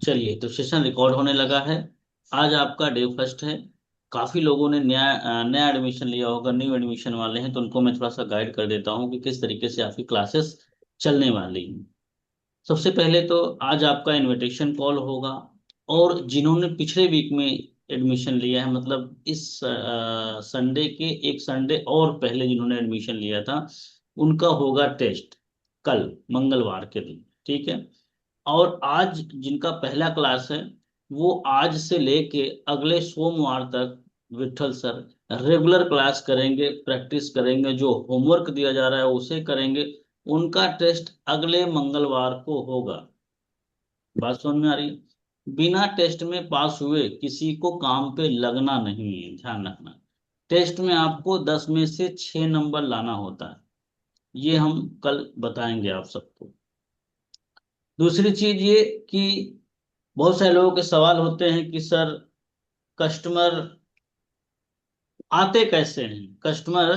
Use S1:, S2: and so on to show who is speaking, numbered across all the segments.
S1: चलिए, तो session record होने लगा है। आज आपका डे फर्स्ट है। काफी लोगों ने नया एडमिशन लिया होगा, न्यू एडमिशन वाले हैं, तो उनको मैं थोड़ा सा गाइड कर देता हूँ कि किस तरीके से आपकी क्लासेस चलने वाली हैं। सबसे पहले तो आज आपका इनविटेशन कॉल होगा। और जिन्होंने पिछले वीक में एडमिशन लिया है, मतलब इस संडे के एक संडे और पहले जिन्होंने एडमिशन लिया था, उनका होगा टेस्ट कल, मंगलवार के दिन। ठीक है। और आज जिनका पहला क्लास है, वो आज से लेके अगले सोमवार तक विठल सर रेगुलर क्लास करेंगे, प्रैक्टिस करेंगे, जो होमवर्क दिया जा रहा है उसे करेंगे। उनका टेस्ट अगले मंगलवार को होगा। बात समझ में आ रही है? बिना टेस्ट में पास हुए किसी को काम पे लगना नहीं है, ध्यान रखना। टेस्ट में आपको 10 में से 6 नंबर लाना होता है। ये हम कल बताएंगे आप सबको। दूसरी चीज ये कि बहुत सारे लोगों के सवाल होते हैं कि सर, कस्टमर आते कैसे हैं, कस्टमर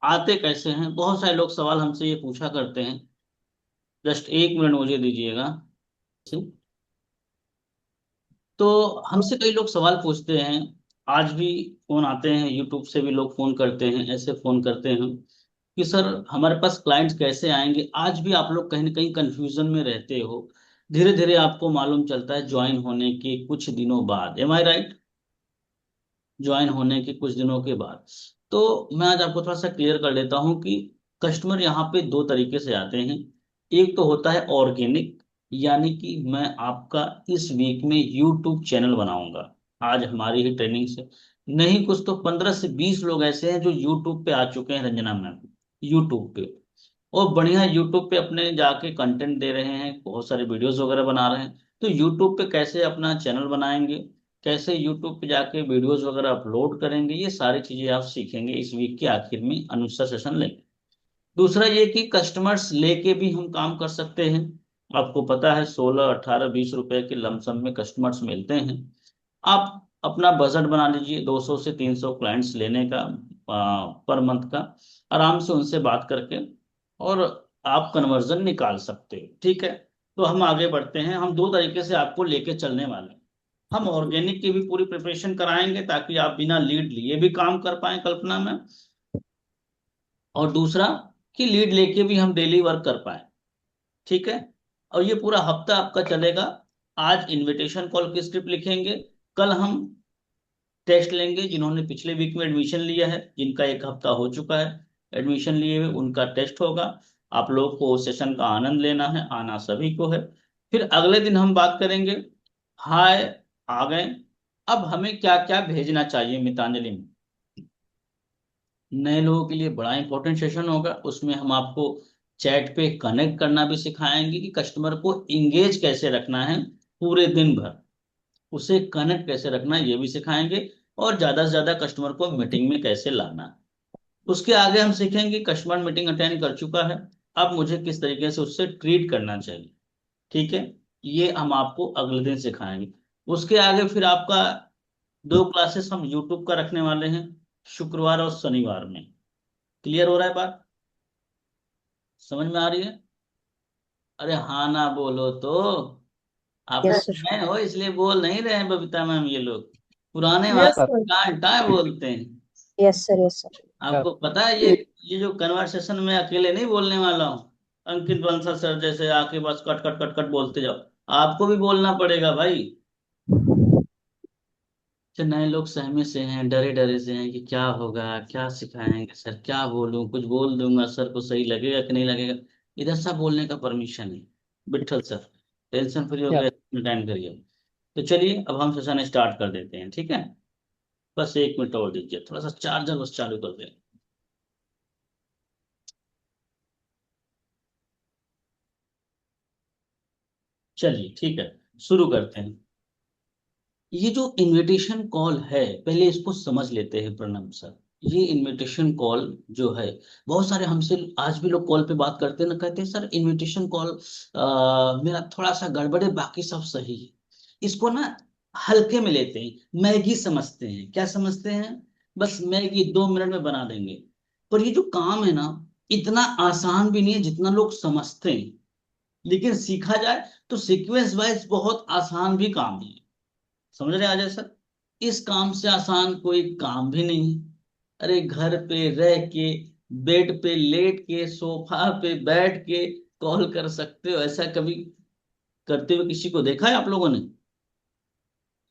S1: आते कैसे हैं। बहुत सारे लोग सवाल हमसे ये पूछा करते हैं। जस्ट 1 मिनट मुझे दीजिएगा। तो हमसे कई लोग सवाल पूछते हैं। आज भी फोन आते हैं, यूट्यूब से भी लोग फोन करते हैं, ऐसे फोन करते हैं कि सर हमारे पास क्लाइंट्स कैसे आएंगे। आज भी आप लोग कहीं ना कहीं कंफ्यूजन में रहते हो। धीरे धीरे आपको मालूम चलता है ज्वाइन होने के कुछ दिनों बाद। एम आई राइट? ज्वाइन होने के कुछ दिनों के बाद। तो मैं आज आपको थोड़ा सा क्लियर कर देता हूँ कि कस्टमर यहाँ पे दो तरीके से आते हैं। एक तो होता है ऑर्गेनिक, यानी कि मैं आपका इस वीक में यूट्यूब चैनल बनाऊंगा आज हमारी ही ट्रेनिंग से। नहीं कुछ तो 15 से 20 लोग ऐसे हैं जो यूट्यूब पे आ चुके हैं, रंजना मैम, यूट्यूब पे। और बढ़िया यूट्यूब पे अपने जाके कंटेंट दे रहे हैं, बहुत सारे वीडियोस वगैरह बना रहे हैं। तो यूट्यूब पे कैसे अपना चैनल बनाएंगे, कैसे यूट्यूब पे जाके वीडियोस वगैरह अपलोड करेंगे, ये सारी चीजें आप सीखेंगे इस वीक के आखिर में, अनुसार सेशन लेंगे। दूसरा ये कि कस्टमर्स लेके भी हम काम कर सकते हैं। आपको पता है 16, 18, 20 रुपए के लमसम में कस्टमर्स मिलते हैं। आप अपना बजट बना लीजिए 200 से 300 क्लाइंट्स लेने का पर मंथ का। आराम से उनसे बात करके और आप कन्वर्जन निकाल सकते हो। ठीक है। तो हम आगे बढ़ते हैं। हम दो तरीके से आपको लेके चलने वाले हैं। हम ऑर्गेनिक की भी पूरी प्रिपरेशन कराएंगे ताकि आप बिना लीड लिए भी काम कर पाए कल्पना में। और दूसरा कि लीड लेके भी हम डेली वर्क कर पाए। ठीक है। और ये पूरा हफ्ता आपका चलेगा। आज इनविटेशन कॉल की स्क्रिप्ट लिखेंगे। कल हम टेस्ट लेंगे, जिन्होंने पिछले वीक में एडमिशन लिया है, जिनका एक हफ्ता हो चुका है एडमिशन लिए हुए, उनका टेस्ट होगा। आप लोग को सेशन का आनंद लेना है, आना सभी को है। फिर अगले दिन हम बात करेंगे। हाय, आ गए। अब हमें क्या क्या भेजना चाहिए मितांजलि में। नए लोगों के लिए बड़ा इंपॉर्टेंट सेशन होगा। उसमें हम आपको चैट पे कनेक्ट करना भी सिखाएंगे कि कस्टमर को इंगेज कैसे रखना है पूरे दिन भर, उसे कनेक्ट कैसे रखना है ये भी सिखाएंगे। और ज्यादा से ज्यादा कस्टमर को मीटिंग में कैसे लाना है। उसके आगे हम सीखेंगे कस्टमर मीटिंग अटेंड कर चुका है, अब मुझे किस तरीके से उससे ट्रीट करना चाहिए। ठीक है। ये हम आपको अगले दिन सिखाएंगे। उसके आगे फिर आपका दो क्लासेस हम यूट्यूब का रखने वाले हैं, शुक्रवार और शनिवार में। क्लियर हो रहा है बात? समझ में आ रही है? अरे हाँ ना बोलो तो। आप
S2: यस
S1: लोग
S2: सर।
S1: नए हो इसलिए बोल नहीं रहे हैं बबीता मैम, ये लोग पुराने
S2: यस
S1: वाले
S2: सर।
S1: टाइम टाइम बोलते हैं।
S2: Yes sir. Yes sir.
S1: आपको पता है ये जो कन्वर्सेशन में अकेले नहीं बोलने वाला हूँ। अंकित बंसल सर जैसे आके बस कट कट कट कट बोलते जाओ। आपको भी बोलना पड़ेगा भाई। तो नए लोग सहमे से हैं, डरे डरे से हैं कि क्या होगा, क्या सिखाएंगे सर, क्या बोलूं, कुछ बोल दूंगा सर को सही लगेगा कि नहीं लगेगा। इधर सब बोलने का परमिशन है। विठल सर, टेंशन फ्री
S2: या
S1: होकर अटेंड करिए। तो चलिए अब हम सेशन स्टार्ट कर देते हैं। ठीक है। बस 1 मिनट और दीजिए, थोड़ा सा चार्जर बस चालू कर दें। चलिए ठीक है, शुरू करते हैं। ये जो इनविटेशन कॉल है, पहले इसको समझ लेते हैं प्रणब सर। ये इनविटेशन कॉल जो है, बहुत सारे हमसे आज भी लोग कॉल पे बात करते हैं ना, कहते हैं सर इनविटेशन कॉल मेरा थोड़ा सा गड़बड़े, बाकी सब सही है। इसको ना हल्के में लेते हैं, मैगी समझते हैं। क्या समझते हैं? बस मैगी 2 मिनट में बना देंगे। पर ये जो काम है ना, इतना आसान भी नहीं है जितना लोग समझते हैं। लेकिन सीखा जाए तो सीक्वेंस वाइज बहुत आसान भी काम है। समझ रहे हैं अजय सर? इस काम से आसान कोई काम भी नहीं है। अरे घर पे रह के, बेड पे लेट के, सोफा पे बैठ के कॉल कर सकते हो। ऐसा कभी करते हुए किसी को देखा है आप लोगों ने?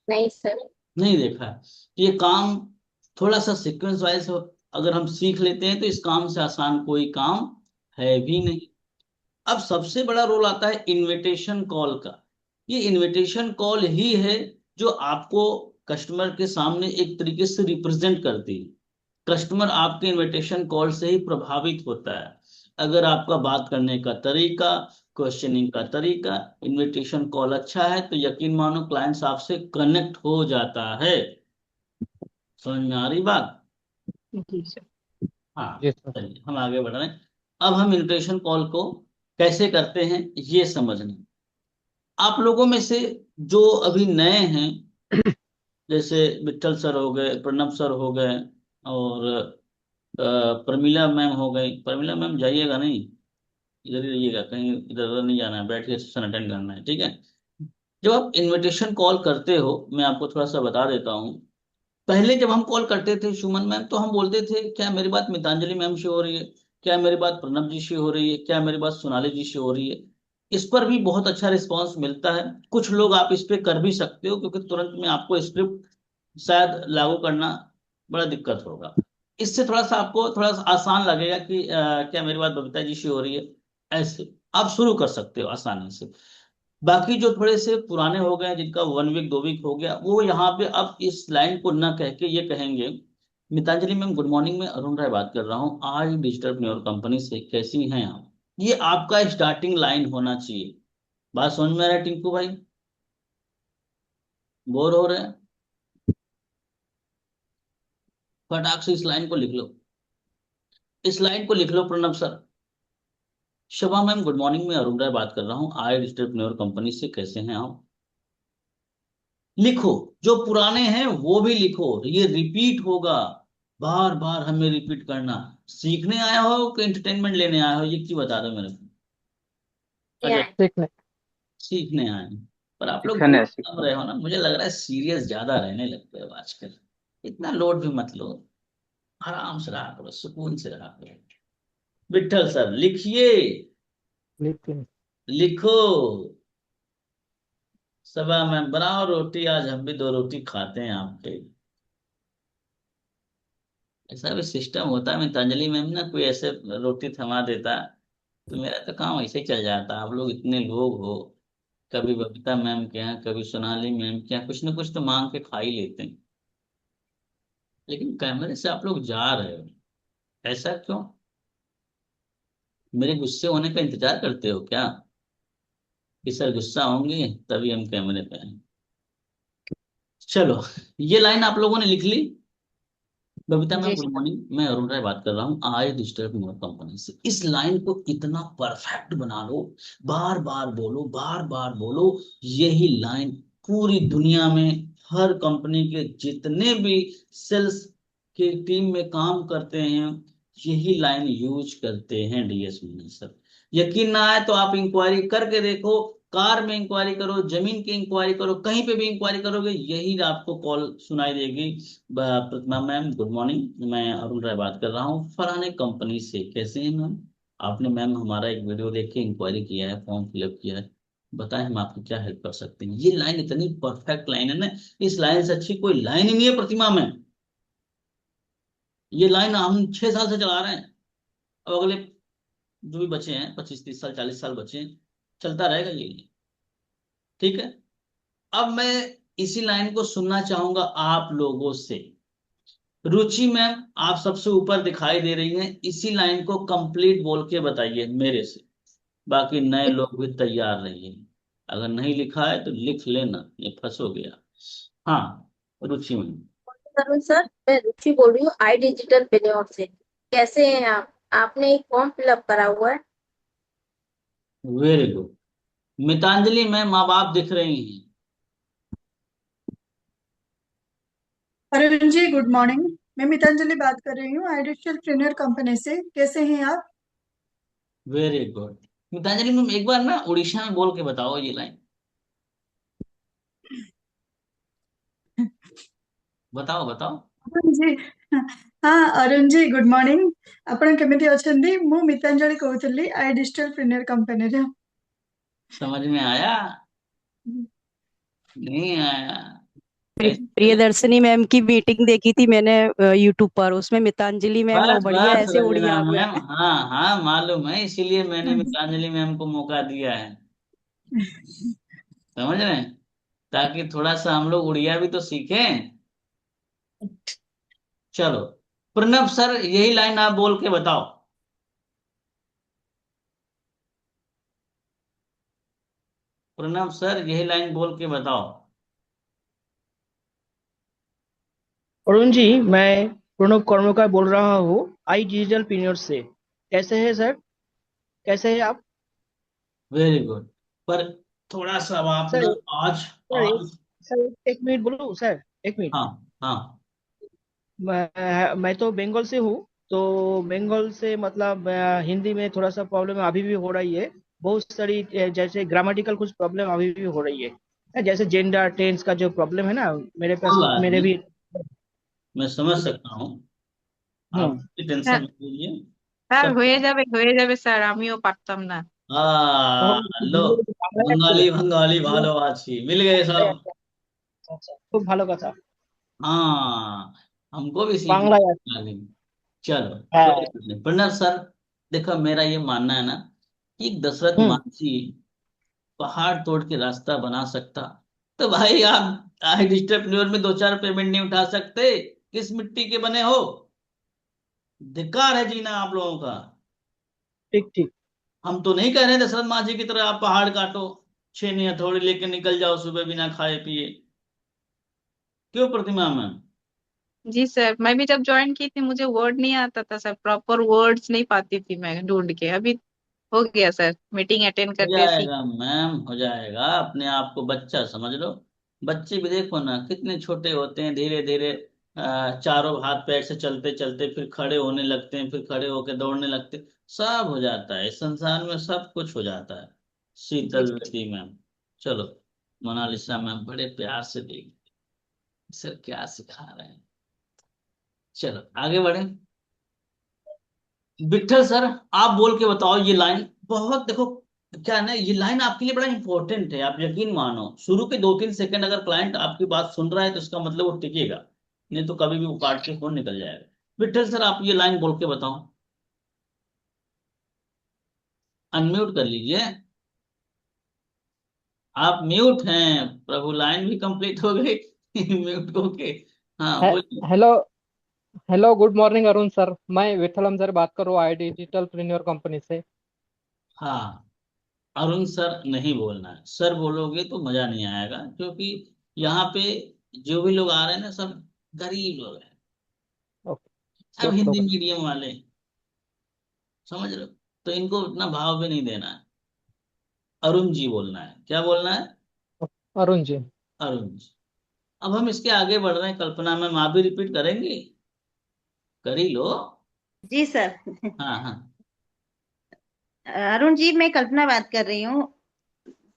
S2: नहीं सर।
S1: नहीं देखा है। तो ये काम थोड़ा सा सीक्वेंस वाइज अगर हम सीख लेते हैं तो इस काम से आसान कोई काम है भी नहीं। अब सबसे बड़ा रोल आता है इनविटेशन कॉल का। ये इनविटेशन कॉल ही है जो आपको कस्टमर के सामने एक तरीके से रिप्रेजेंट करती है। कस्टमर आपके इनविटेशन कॉल से ही प्रभावित होता है। अगर आपका बात करने का तरीका, क्वेश्चनिंग का तरीका, इनविटेशन कॉल अच्छा है तो यकीन मानो क्लाइंट्स आपसे कनेक्ट हो जाता है। समझ में आ रही बात?
S2: जी सर।
S1: हाँ,
S3: जी सर।
S1: चलिए हम आगे बढ़ रहे हैं। अब हम इनविटेशन कॉल को कैसे करते हैं ये समझना। आप लोगों में से जो अभी नए हैं, जैसे विट्ठल सर हो गए, प्रणब सर हो गए, और प्रमीला मैम हो गई। प्रमीला मैम जाइएगा नहीं, इधर ही रहिएगा, कहीं इधर उधर नहीं जाना है, बैठ के सेशन अटेंड करना है, ठीक है? जब आप इनविटेशन कॉल करते हो, मैं आपको थोड़ा सा बता देता हूँ। पहले जब हम कॉल करते थे सुमन मैम, तो हम बोलते थे क्या मेरी बात मितांजलि मैम से हो रही है, क्या मेरी बात प्रणब जी से हो रही है, क्या मेरी बात सोनाली जी से हो रही है। इस पर भी बहुत अच्छा रिस्पांस मिलता है। कुछ लोग आप इस पे कर भी सकते हो, क्योंकि तुरंत में आपको स्क्रिप्ट शायद लागू करना बड़ा दिक्कत होगा। इससे थोड़ा सा आपको थोड़ा सा आसान लगेगा कि क्या मेरी बात बबीता जी से हो रही है। ऐसे आप शुरू कर सकते हो आसानी से। बाकी जो थोड़े से पुराने हो गए, जिनका 1 वीक 2 वीक हो गया, वो यहाँ पे अब इस लाइन को ना कह के ये कहेंगे, मितांजलि मैम गुड मॉर्निंग, मैं अरुण राय बात कर रहा हूँ आज डिजिटल प्लेयर कंपनी से, कैसी हैं आप? ये आपका स्टार्टिंग लाइन होना चाहिए। बात समझ में आ रहा है टिंकू भाई? बोर हो रहे हैं? फटाक से इस लाइन को लिख लो। इस लाइन को लिख लो Pranab sir. Shaba ma'am good morning, मैं अरुण राय बात कर रहा हूँ आई डिजिटल प्लेयर कंपनी से, कैसे हैं आप? लिखो। जो पुराने हैं वो भी लिखो, ये रिपीट होगा। बार बार हमें रिपीट करना। सीखने आया हो कि एंटरटेनमेंट लेने आया हो, ये क्यों बता दो मेरे को। अच्छा,
S2: Yeah.
S3: सीखने
S1: सीखने आए हैं। पर आप लोग बोल
S3: सीखने
S1: कम
S3: सीखने।
S1: रहे हो ना, मुझे लग रहा है सीरियस ज्यादा रहने लगते हो आजकल। इतना लोड भी मत लो, आराम से रहा करो, सुकून से रहा करो। विठल सर लिखिए।
S3: लेकिन
S1: लिखो। सुबह में बनाओ रोटी, आज हम भी 2 रोटी खाते हैं आपके। ऐसा भी सिस्टम होता है मितांजलि मैम ना, कोई ऐसे रोटी थमा देता तो मेरा तो काम ऐसे ही चल जाता। आप लोग इतने लोग हो, कभी बबीता मैम के यहाँ, कभी सोनाली मैम के यहाँ, कुछ ना कुछ तो मांग के खा ही लेते हैं। लेकिन कैमरे से आप लोग जा रहे हो, ऐसा क्यों? मेरे गुस्से होने का इंतजार करते हो क्या, कि सर गुस्सा होंगे तभी हम कैमरे पे आए? चलो, ये लाइन आप लोगों ने लिख ली। बबीता मैम
S2: जी
S1: गुड
S2: सर।
S1: मॉर्निंग, मैं अरुण राय बात कर रहा हूँ आई डिजिटल कंपनी से। इस लाइन को इतना परफेक्ट बना लो, बार बार बोलो, बार बार बोलो। यही लाइन पूरी दुनिया में हर कंपनी के जितने भी सेल्स के टीम में काम करते हैं, यही लाइन यूज करते हैं डीएस सर। यकीन ना आए तो आप इंक्वायरी करके देखो। कार में इंक्वायरी करो, जमीन की इंक्वायरी करो, कहीं पे भी इंक्वायरी करोगे यही आपको कॉल सुनाई देगी। प्रतिमा मैम गुड मॉर्निंग, मैं अरुण राय बात कर रहा हूँ फलाने कंपनी से, कैसे हैं मैम? आपने मैम हमारा एक वीडियो देख के इंक्वायरी किया है, फॉर्म फिलअप किया है, बताएं हम आपकी क्या हेल्प कर सकते हैं। ये लाइन इतनी परफेक्ट लाइन है ना, इस लाइन से अच्छी कोई लाइन ही नहीं है प्रतिमा में। ये लाइन हम 6 साल से चला रहे हैं। अब अगले जो भी बचे हैं 25 30 साल 40 साल बचे हैं, चलता रहेगा ये। ठीक है। अब मैं इसी लाइन को सुनना चाहूंगा आप लोगों से। रुचि मैम आप सबसे ऊपर दिखाई दे रही हैं, इसी लाइन को कंप्लीट बोल के बताइए मेरे से। बाकी नए लोग भी तैयार रहिए। अगर नहीं लिखा है तो लिख लेना, ये फंसो गया। हाँ, रुचि मैम।
S2: करूँ सर, मैं रुचि बोल रही हूँ आई डिजिटल प्लेयर से। कैसे हैं आप? आपने एक फॉर्म फिलअप करा हुआ है।
S1: Very good. मितांजलि मैम अब आप दिख रही हैं।
S4: Arun ji good morning. मैं मितांजलि बात कर रही हूँ आई डिजिटल ट्रेनर कंपनी से। कैसे हैं आप?
S1: Very good. गीतांजलि मैम एक बार ना उड़ीसा में बोल के बताओ ये लाइन। बताओ बताओ।
S4: अरुण जी हाँ अरुण जी गुड मॉर्निंग। ଆପଣ କେମିତି ଅଛନ୍ତି? ମୁଁ ମିତାଞ୍ଜଳି କହୁଥିଲି ଆଇ ଡିଜିଟାଲ ପ୍ରିନିୟର कंपनी।
S1: समझ में आया? नहीं आया? कैसे चले?
S5: प्रियदर्शनी मैम की मीटिंग देखी थी मैंने यूट्यूब पर, उसमें मितांजलि मैम वो
S1: बस
S5: बढ़िया
S1: बस
S5: ऐसे
S1: रंजना
S5: उड़िया में।
S1: मैम, हाँ हाँ मालूम है, इसीलिए मैंने मितांजलि मैम को मौका दिया है। समझ रहे हैं? ताकि थोड़ा सा हम लोग उड़िया भी तो सीखें। चलो, प्रणव सर यही लाइन आप बोल के बताओ। प्रणव सर यही लाइन बोल के बताओ।
S3: अरुण जी, मैं प्रणव कर्मकार बोल रहा हूँ आई डिजिटल पीनियर से। कैसे हैं सर? कैसे हैं आप?
S1: Very good. पर थोड़ा सा अब आप
S3: सर
S1: ना आज
S3: सर
S1: आज
S3: सर एक मिनट बोलूँ सर, एक मिनट।
S1: हाँ हाँ।
S3: मैं तो बंगाल से हूँ। तो बंगाल से मतलब हिंदी में थोड़ा सा प्रॉब्लम अभी भी हो रही है। बहुत सारी जैसे ग्रामेटिकल कुछ प्रॉब्लम अभी भी हो रही है। जैसे जेंडर टेंस का जो प्रॉब्लम है ना, मेरे
S1: कोई
S3: पास
S1: बात
S3: मेरे
S1: नहीं,
S3: भी।
S1: मैं समझ सकता हूँ। आप
S3: हम्म।
S1: टेंशन
S6: স্যার
S1: मत लीजिए।
S6: স্যার
S1: सब
S6: হয়ে যাবে স্যার, আমিও পারতাম না।
S1: लो,
S3: বাংলায়
S1: बंगाली बंगाली भालो आछी मिल गए सब।
S3: আচ্ছা, খুব ভালো কথা।
S1: हाँ, हमको भी सीखना
S3: বাংলায় আছে।
S1: है। चलो
S3: হ্যাঁ।
S1: कोई बात नहीं। प्रणव सर, देखो मेरा ये मानना है ना कि दशरथ
S3: হুম।
S1: मांझी पहाड़ तोड़ के रास्ता बना सकता, तो भाई आप आज डिस्टर्ब में दो चार पेमेंट नहीं उठा सकते? किस मिट्टी के बने हो? धिक्कार है जीना आप लोगों का।
S3: ঠিক ঠিক।
S1: हम तो नहीं कह रहे दशरथ मांझी की तरह आप पहाड़ काटो, छेनी हथौड़ी लेके निकल जाओ सुबह बिना खाए पिए। क्यों प्रतिमा मैम?
S6: जी सर, मैं भी जब ज्वाइन की थी मुझे वर्ड नहीं आता था सर, प्रॉपर वर्ड्स नहीं पाती थी मैं ढूंढ के। अभी हो गया सर, मीटिंग अटेंड
S1: हो
S6: करते सीख।
S1: जाएगा मैम, हो जाएगा। अपने आप को बच्चा समझ लो। बच्चे भी देखो ना कितने छोटे होते हैं, धीरे धीरे चारों हाथ पैर से चलते चलते फिर खड़े होने लगते हैं, फिर खड़े होकर दौड़ने लगते हैं। सब हो जाता है इस संसार में, सब कुछ हो जाता है।
S6: जी
S1: शीतल व्यक्ति मैम। चलो, मोनालिसा मैम बड़े प्यार से देख सर क्या सिखा रहे हैं। चलो आगे बढ़े। विठल सर, आप बोल के बताओ ये लाइन। बहुत देखो, क्या है ना, ये लाइन आपके लिए बड़ा इंपॉर्टेंट है। आप यकीन मानो, शुरू के 2-3 सेकंड अगर क्लाइंट आपकी बात सुन रहा है तो इसका मतलब वो टिकेगा, नहीं तो कभी भी वो काट के फोन निकल जाएगा। विठल सर आप ये लाइन बोल के बताओ। अनम्यूट कर लीजिए। आप म्यूट हैं प्रभु, लाइन भी कंप्लीट हो गई म्यूट होके। हाँ
S7: हे-
S1: बोलिए।
S7: Hello. Hello, good morning Arun sir. मैं विठलम सर बात कर रहा हूँ आई डिजिटल प्रीनियर कंपनी से।
S1: हाँ, अरुण सर नहीं बोलना है, सर बोलोगे तो मजा नहीं आएगा, क्योंकि यहाँ पे जो भी लोग आ रहे हैं ना सब गरीब लोग हैं,
S7: ओके।
S1: सब हिंदी
S7: ओके।
S1: मीडियम वाले, समझ रहे हो? तो इनको उतना भाव भी नहीं देना है। अरुण जी बोलना है। क्या बोलना है?
S7: अरुण जी।
S1: अरुण जी। अब हम इसके आगे बढ़ रहे हैं, कल्पना मैम आप भी रिपीट करेंगी? कर ही लो।
S2: जी सर।
S1: हाँ हाँ
S2: अरुण जी, मैं कल्पना बात कर रही हूँ।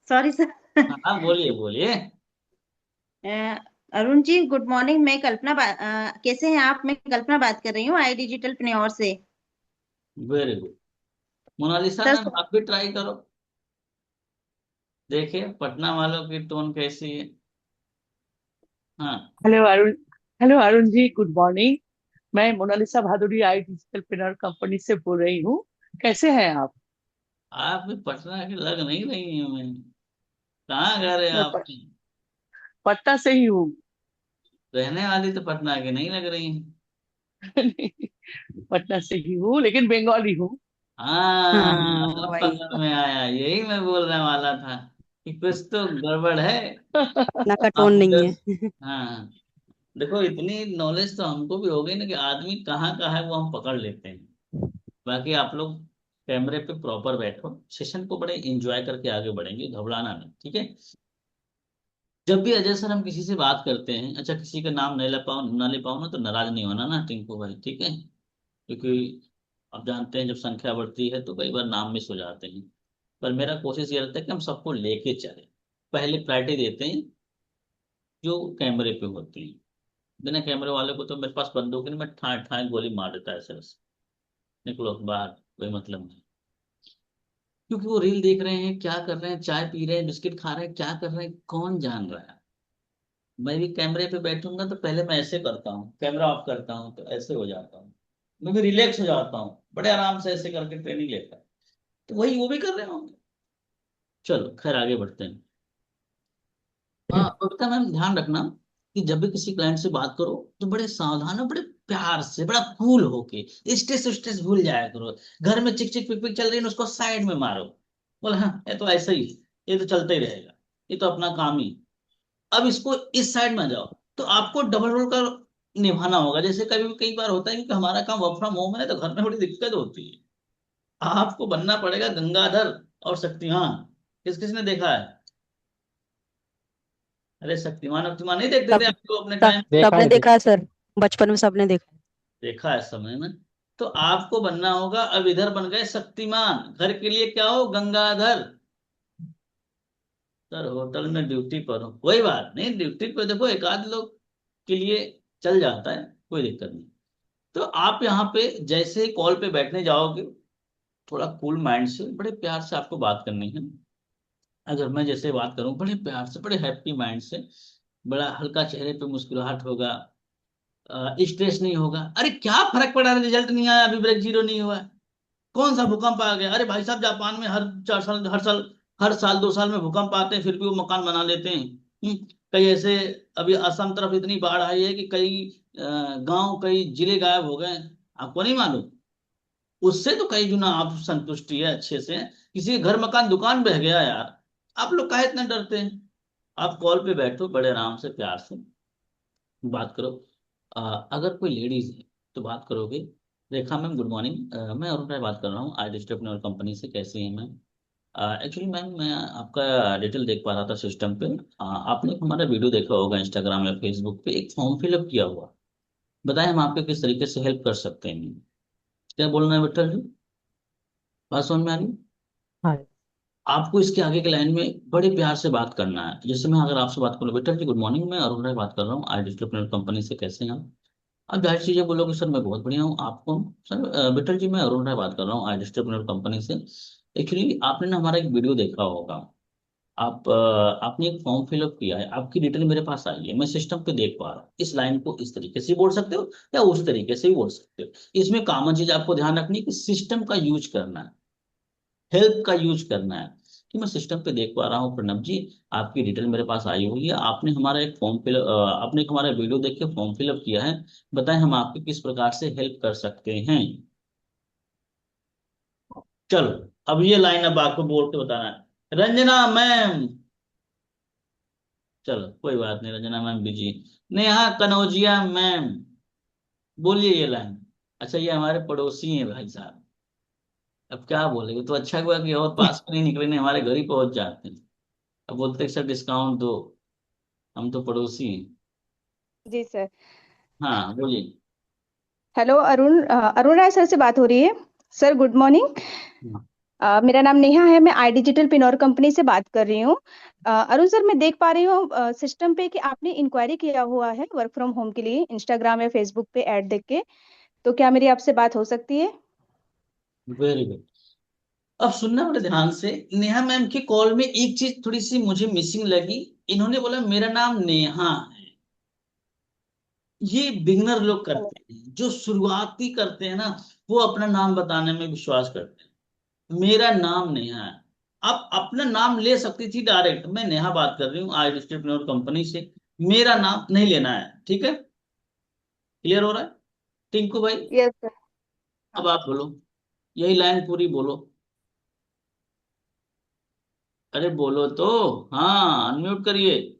S2: Sorry sir.
S1: हाँ हाँ, बोलिए बोलिए।
S2: Arun ji good morning. मैं कैसे हैं आप? मैं कल्पना बात कर रही हूँ आई डिजिटल प्रेन्योर से।
S1: Very good. Monalisa
S2: sir
S1: ma'am आप भी ट्राई करो, देखिए पटना वालों की टोन कैसी है। हाँ।
S8: Hello Arun. Hello Arun ji, good morning. मैं मोनालिसा भादुड़ी आई डिजिटल पिनर कंपनी से बोल रही हूँ। कैसे हैं आप?
S1: आप भी पटना की लग नहीं रही हैं मैं। कहाँ घर है
S8: मैं
S1: आपकी?
S8: पटना से ही हूँ।
S1: रहने वाली तो पटना की नहीं लग रही हैं।
S8: पटना से ही हूँ लेकिन बंगाली हूँ।
S1: हाँ,
S5: हाँ
S1: अब
S5: वही।
S1: पकड़ में आया, यही मैं बोलने वाला था कि कुछ तो गड़बड़ है।
S5: इतना का टोन
S1: आप
S5: नहीं
S1: जब
S5: है।
S1: हाँ, देखो इतनी नॉलेज तो हमको भी हो गई ना कि आदमी कहाँ का है वो हम पकड़ लेते हैं। बाकी आप लोग कैमरे पे प्रॉपर बैठो, सेशन को बड़े एंजॉय करके आगे बढ़ेंगे, घबराना नहीं, ठीक है? जब भी अजय सर हम किसी से बात करते हैं, अच्छा किसी का नाम नहीं ले पाओ, ना ले पाओ ना, तो नाराज नहीं होना ना टिंकू भाई, ठीक है? क्योंकि आप जानते हैं जब संख्या बढ़ती है तो कई बार नाम मिस हो जाते हैं। पर मेरा कोशिश ये रहता है कि हम सबको लेके चले। पहले प्रायोरिटी देते हैं जो कैमरे पे होती है। बिना कैमरे वाले को तो मेरे पास बंदूक नहीं, मैं ठाए ठाए गोली मार देता है ऐसे बस, निकलो बाहर, कोई मतलब नहीं। क्योंकि वो रील देख रहे हैं, क्या कर रहे हैं, चाय पी रहे हैं, बिस्किट खा रहे हैं, क्या कर रहे हैं कौन जान रहा है। मैं भी कैमरे पे बैठूंगा तो पहले मैं ऐसे करता हूँ, कैमरा ऑफ करता हूँ तो ऐसे हो जाता हूँ, मैं भी रिलैक्स हो जाता हूँ बड़े आराम से, ऐसे करके ट्रेनिंग लेता है। तो वही वो भी कर रहे होंगे। चलो खैर आगे बढ़ते हैं। हाँ बबीता मैम, ध्यान रखना कि जब भी किसी क्लाइंट से बात करो तो बड़े सावधान और बड़े प्यार से, बड़ा कूल होके, स्ट्रेस स्ट्रेस भूल जाया करो। घर में चिक चिक पिक पिक चल रही है ना, उसको साइड में मारो, बोले हाँ ये तो ऐसा ही है, ये तो चलता ही रहेगा, ये तो अपना काम ही। अब इसको इस साइड में जाओ, तो आपको डबल रोल का निभाना होगा। जैसे कभी कई बार होता है क्योंकि हमारा काम वर्क फ्रॉम होम है तो घर में बड़ी दिक्कत होती है। आपको बनना पड़ेगा गंगाधर और शक्तिमान। किस किसने देखा है? अरे शक्तिमान शक्तिमान नहीं देखते थे
S5: सब
S1: आपको अपने
S5: सब
S1: टाइम?
S7: देखा
S5: सबने
S7: है
S5: देखा है सर, बचपन में सबने देखा है।
S1: देखा है समय में। तो आपको बनना होगा, अब इधर बन गए शक्तिमान, घर के लिए क्या हो, गंगाधर। सर होटल में ड्यूटी पर हो, कोई बात नहीं, ड्यूटी पर देखो एक आध लोग के लिए चल जाता है, कोई दिक्कत नहीं। तो आप यहाँ पे जैसे ही कॉल पे बैठने जाओगे, थोड़ा कूल माइंड से बड़े प्यार से आपको बात करनी है। अगर मैं जैसे बात करूं बड़े प्यार से, बड़े हैप्पी माइंड से, बड़ा हल्का चेहरे पे मुस्कुराहट होगा, स्ट्रेस नहीं होगा। अरे क्या फर्क पड़ा, रिजल्ट नहीं आया, अभी ब्रेक जीरो नहीं हुआ है, कौन सा भूकंप आ गया? अरे भाई साहब, जापान में हर 4 साल, हर साल 2 साल में भूकंप आते हैं, फिर भी वो मकान बना लेते हैं। कई ऐसे, अभी असम तरफ इतनी बाढ़ आई है कि कई गांव, कई जिले गायब हो गए, आपको नहीं मालूम? उससे तो कई गुना आप संतुष्टि है अच्छे से। किसी के घर मकान दुकान बह गया यार, आप लोग काहे इतना डरते हैं? आप कॉल पे बैठो, बड़े आराम से प्यार से बात करो। अगर कोई लेडीज है तो बात करोगे। रेखा मैम गुड मॉर्निंग, मैं अरुण राय बात कर रहा हूँ आई डिस्ट्रिक्ट कंपनी से, कैसी हैं मैम? एक्चुअली मैम मैं आपका डिटेल देख पा रहा था सिस्टम पे। आपने एक हमारा वीडियो देखा होगा इंस्टाग्राम या फेसबुक पे, एक फॉर्म फिलअप किया हुआ। बताएं हम आपके किस तरीके से हेल्प कर सकते हैं। क्या बोलना है विठल जी, बात समझ में आ रही है?
S7: हाँ
S1: आपको इसके आगे के लाइन में बड़े प्यार से बात करना है। जैसे मैं अगर आपसे बात करूँ, विठल जी गुड मॉर्निंग, मैं अरुण राय बात कर रहा हूँ आई डिस्ट्रिक्ट कंपनी से, कैसे हैं आप? अब जाहिर चीजें बोलोगे सर मैं बहुत बढ़िया हूँ, आप कौन? सर विठल जी मैं अरुण राय बात कर रहा हूँ आई डिस्ट्रिक्ट कंपनी से। एक्चुअली आपने ना हमारा एक वीडियो देखा होगा। आपने एक फॉर्म फिलअप किया है, आपकी डिटेल मेरे पास आई है, मैं सिस्टम पे देख पा रहा हूँ। इस लाइन को इस तरीके से बोल सकते हो या उस तरीके से भी बोल सकते हो। इसमें कॉमन चीज आपको ध्यान रखनी है कि सिस्टम का यूज करना है, हेल्प का यूज करना है। कि मैं सिस्टम पे देख पा रहा हूँ प्रणब जी, आपकी डिटेल मेरे पास आई हुई है, आपने हमारा एक फॉर्म फिल आपने एक हमारा वीडियो देख के फॉर्म फिलअप किया है। बताएं हम आपकी किस प्रकार से हेल्प कर सकते हैं। चलो, अब ये लाइन अब आपको बोल के बताना है, रंजना मैम। चलो कोई बात नहीं, Ranjana ma'am busy. Neha Kanaujia ma'am, बोलिए ये लाइन। अच्छा ये हमारे पड़ोसी हैं भाई साहब, अब क्या बोलेंगे, तो अच्छा हुआ कि और पास में नहीं निकले, नहीं हमारे घर ही पहुंच जाते हैं। अब बोलते हैं सर डिस्काउंट दो, हम तो पड़ोसी हैं।
S9: जी सर।
S1: हाँ बोलिए।
S9: हेलो अरुण राय सर से बात हो रही है। Sir good morning.
S1: हाँ,
S9: मेरा नाम नेहा है, मैं आई डिजिटल पिनोर कंपनी से बात कर रही हूँ। अरुण सर, मैं देख पा रही हूँ सिस्टम पे कि आपने इंक्वायरी किया हुआ है वर्क फ्रॉम होम के लिए, इंस्टाग्राम या फेसबुक पे ऐड देख के। तो क्या मेरी आपसे बात हो सकती है?
S1: Very good. अब सुनना बड़े ध्यान से, नेहा मैम की कॉल में एक चीज थोड़ी सी मुझे मिसिंग लगी। इन्होंने बोला मेरा नाम नेहा है। ये बिगनर लोग करते हैं, जो शुरुआती करते हैं ना, वो अपना नाम बताने में विश्वास करते हैं। मेरा नाम नेहा है। आप अपना नाम ले सकती थी डायरेक्ट, मैं नेहा बात कर रही हूँ आई डिस्ट्रीब्यूटर कंपनी से, मेरा नाम नहीं लेना है, ठीक है? क्लियर हो रहा है? टिंकू भाई,
S9: यस सर।
S1: अब
S9: हाँ।
S1: आप बोलो, यही लाइन पूरी बोलो। अरे बोलो तो, हाँ अनम्यूट करिए।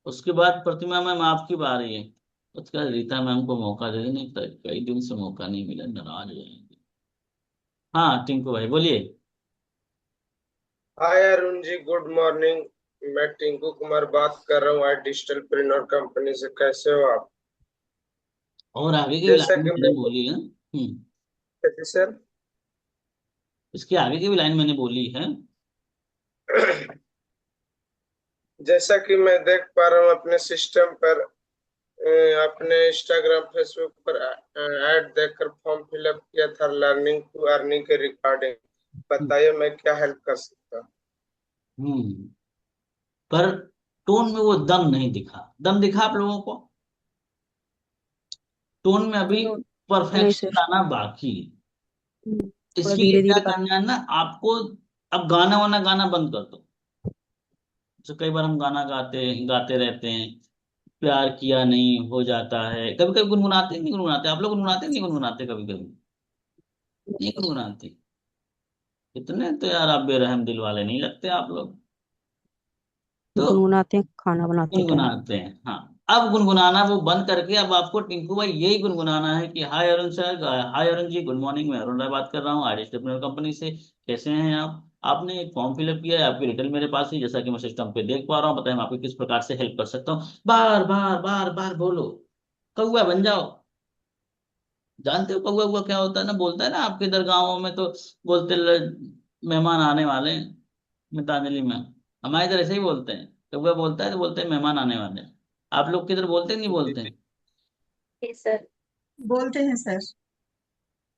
S1: उसके बाद प्रतिमा मैम आपकी बारी है। उसके बाद रीता मैम को मौका दे, नहीं तो कई दिन से मौका नहीं मिला, नाराज हो जाएंगे। हाँ टिंकू भाई बोलिए।
S10: हाय अरुण जी, गुड मॉर्निंग। मैं टिंकू कुमार बात कर रहा हूँ आज डिजिटल प्रिनर कंपनी से। कैसे हो आप?
S1: और आगे की
S10: जैसा
S1: लाइन
S10: कि
S1: मैंने
S10: मैं
S1: बोली है।
S10: जी सर।
S1: इसके आगे की भी लाइन मैंने बोली है।
S10: जैसा कि मैं देख पा रहा हूँ अपने सिस्टम पर, अपने इंस्टाग्राम फेसबुक पर ऐड देखकर फॉर्म फिलअप किया था लर्निंग टू अर्निंग के रिकॉर्डिंग। बताइए मैं क्या हेल्प कर सकता हूँ।
S1: हम्म। पर टोन में वो दम नहीं दिखा। दम दिखा आप लोगों को? टोन में अभी
S5: नो, नहीं
S1: परफेक्शन
S5: सर।
S1: लाना बाकी है।
S5: थोड़ा
S1: इसके लिए
S5: धीरे
S1: क्या
S5: धीरे बात।
S1: करना है ना आपको, अब गाना वाना गाना बंद कर दो। तो कई बार हम गाना गाते गाते रहते हैं, प्यार किया नहीं हो जाता है, कभी कभी गुनगुनाते नहीं गुनगुनाते, आप लोग गुनगुनाते नहीं गुनगुनाते, कभी कभी नहीं गुनगुनाते। इतने तो यार आप बेरहम दिल वाले नहीं लगते आप लोग। तो
S5: गुनगुनाते हैं खाना बनाते टाइम।
S1: गुनगुनाते हैं, हाँ। अब गुनगुनाना वो बंद करके अब आपको टिंकू भाई यही गुनगुनाना है कि हाय अरुण सर, हाय अरुण जी, गुड मॉर्निंग, मैं अरुण राय बात कर रहा हूँ आईडी स्टेपनर कंपनी से। कैसे हैं आप? आपने एक फॉर्म फिलअप किया है, आपकी डिटेल मेरे पास है, जैसा कि मैं सिस्टम पे देख पा रहा हूँ। बताएं मैं आपकी किस प्रकार से हेल्प कर सकता हूँ। बार बार बार बार बोलो, कौआ बन जाओ। जानते हो कौआ हुआ क्या होता है ना? बोलता है ना आपके इधर गाँवों में तो बोलते मेहमान आने वाले हैं मितांजलि में। हमारे इधर ऐसे ही बोलते हैं, कौआ बोलता है तो बोलते हैं मेहमान आने वाले हैं। आप लोग किधर बोलते हैं नहीं बोलते हैं?
S2: जी सर।
S4: बोलते हैं सर।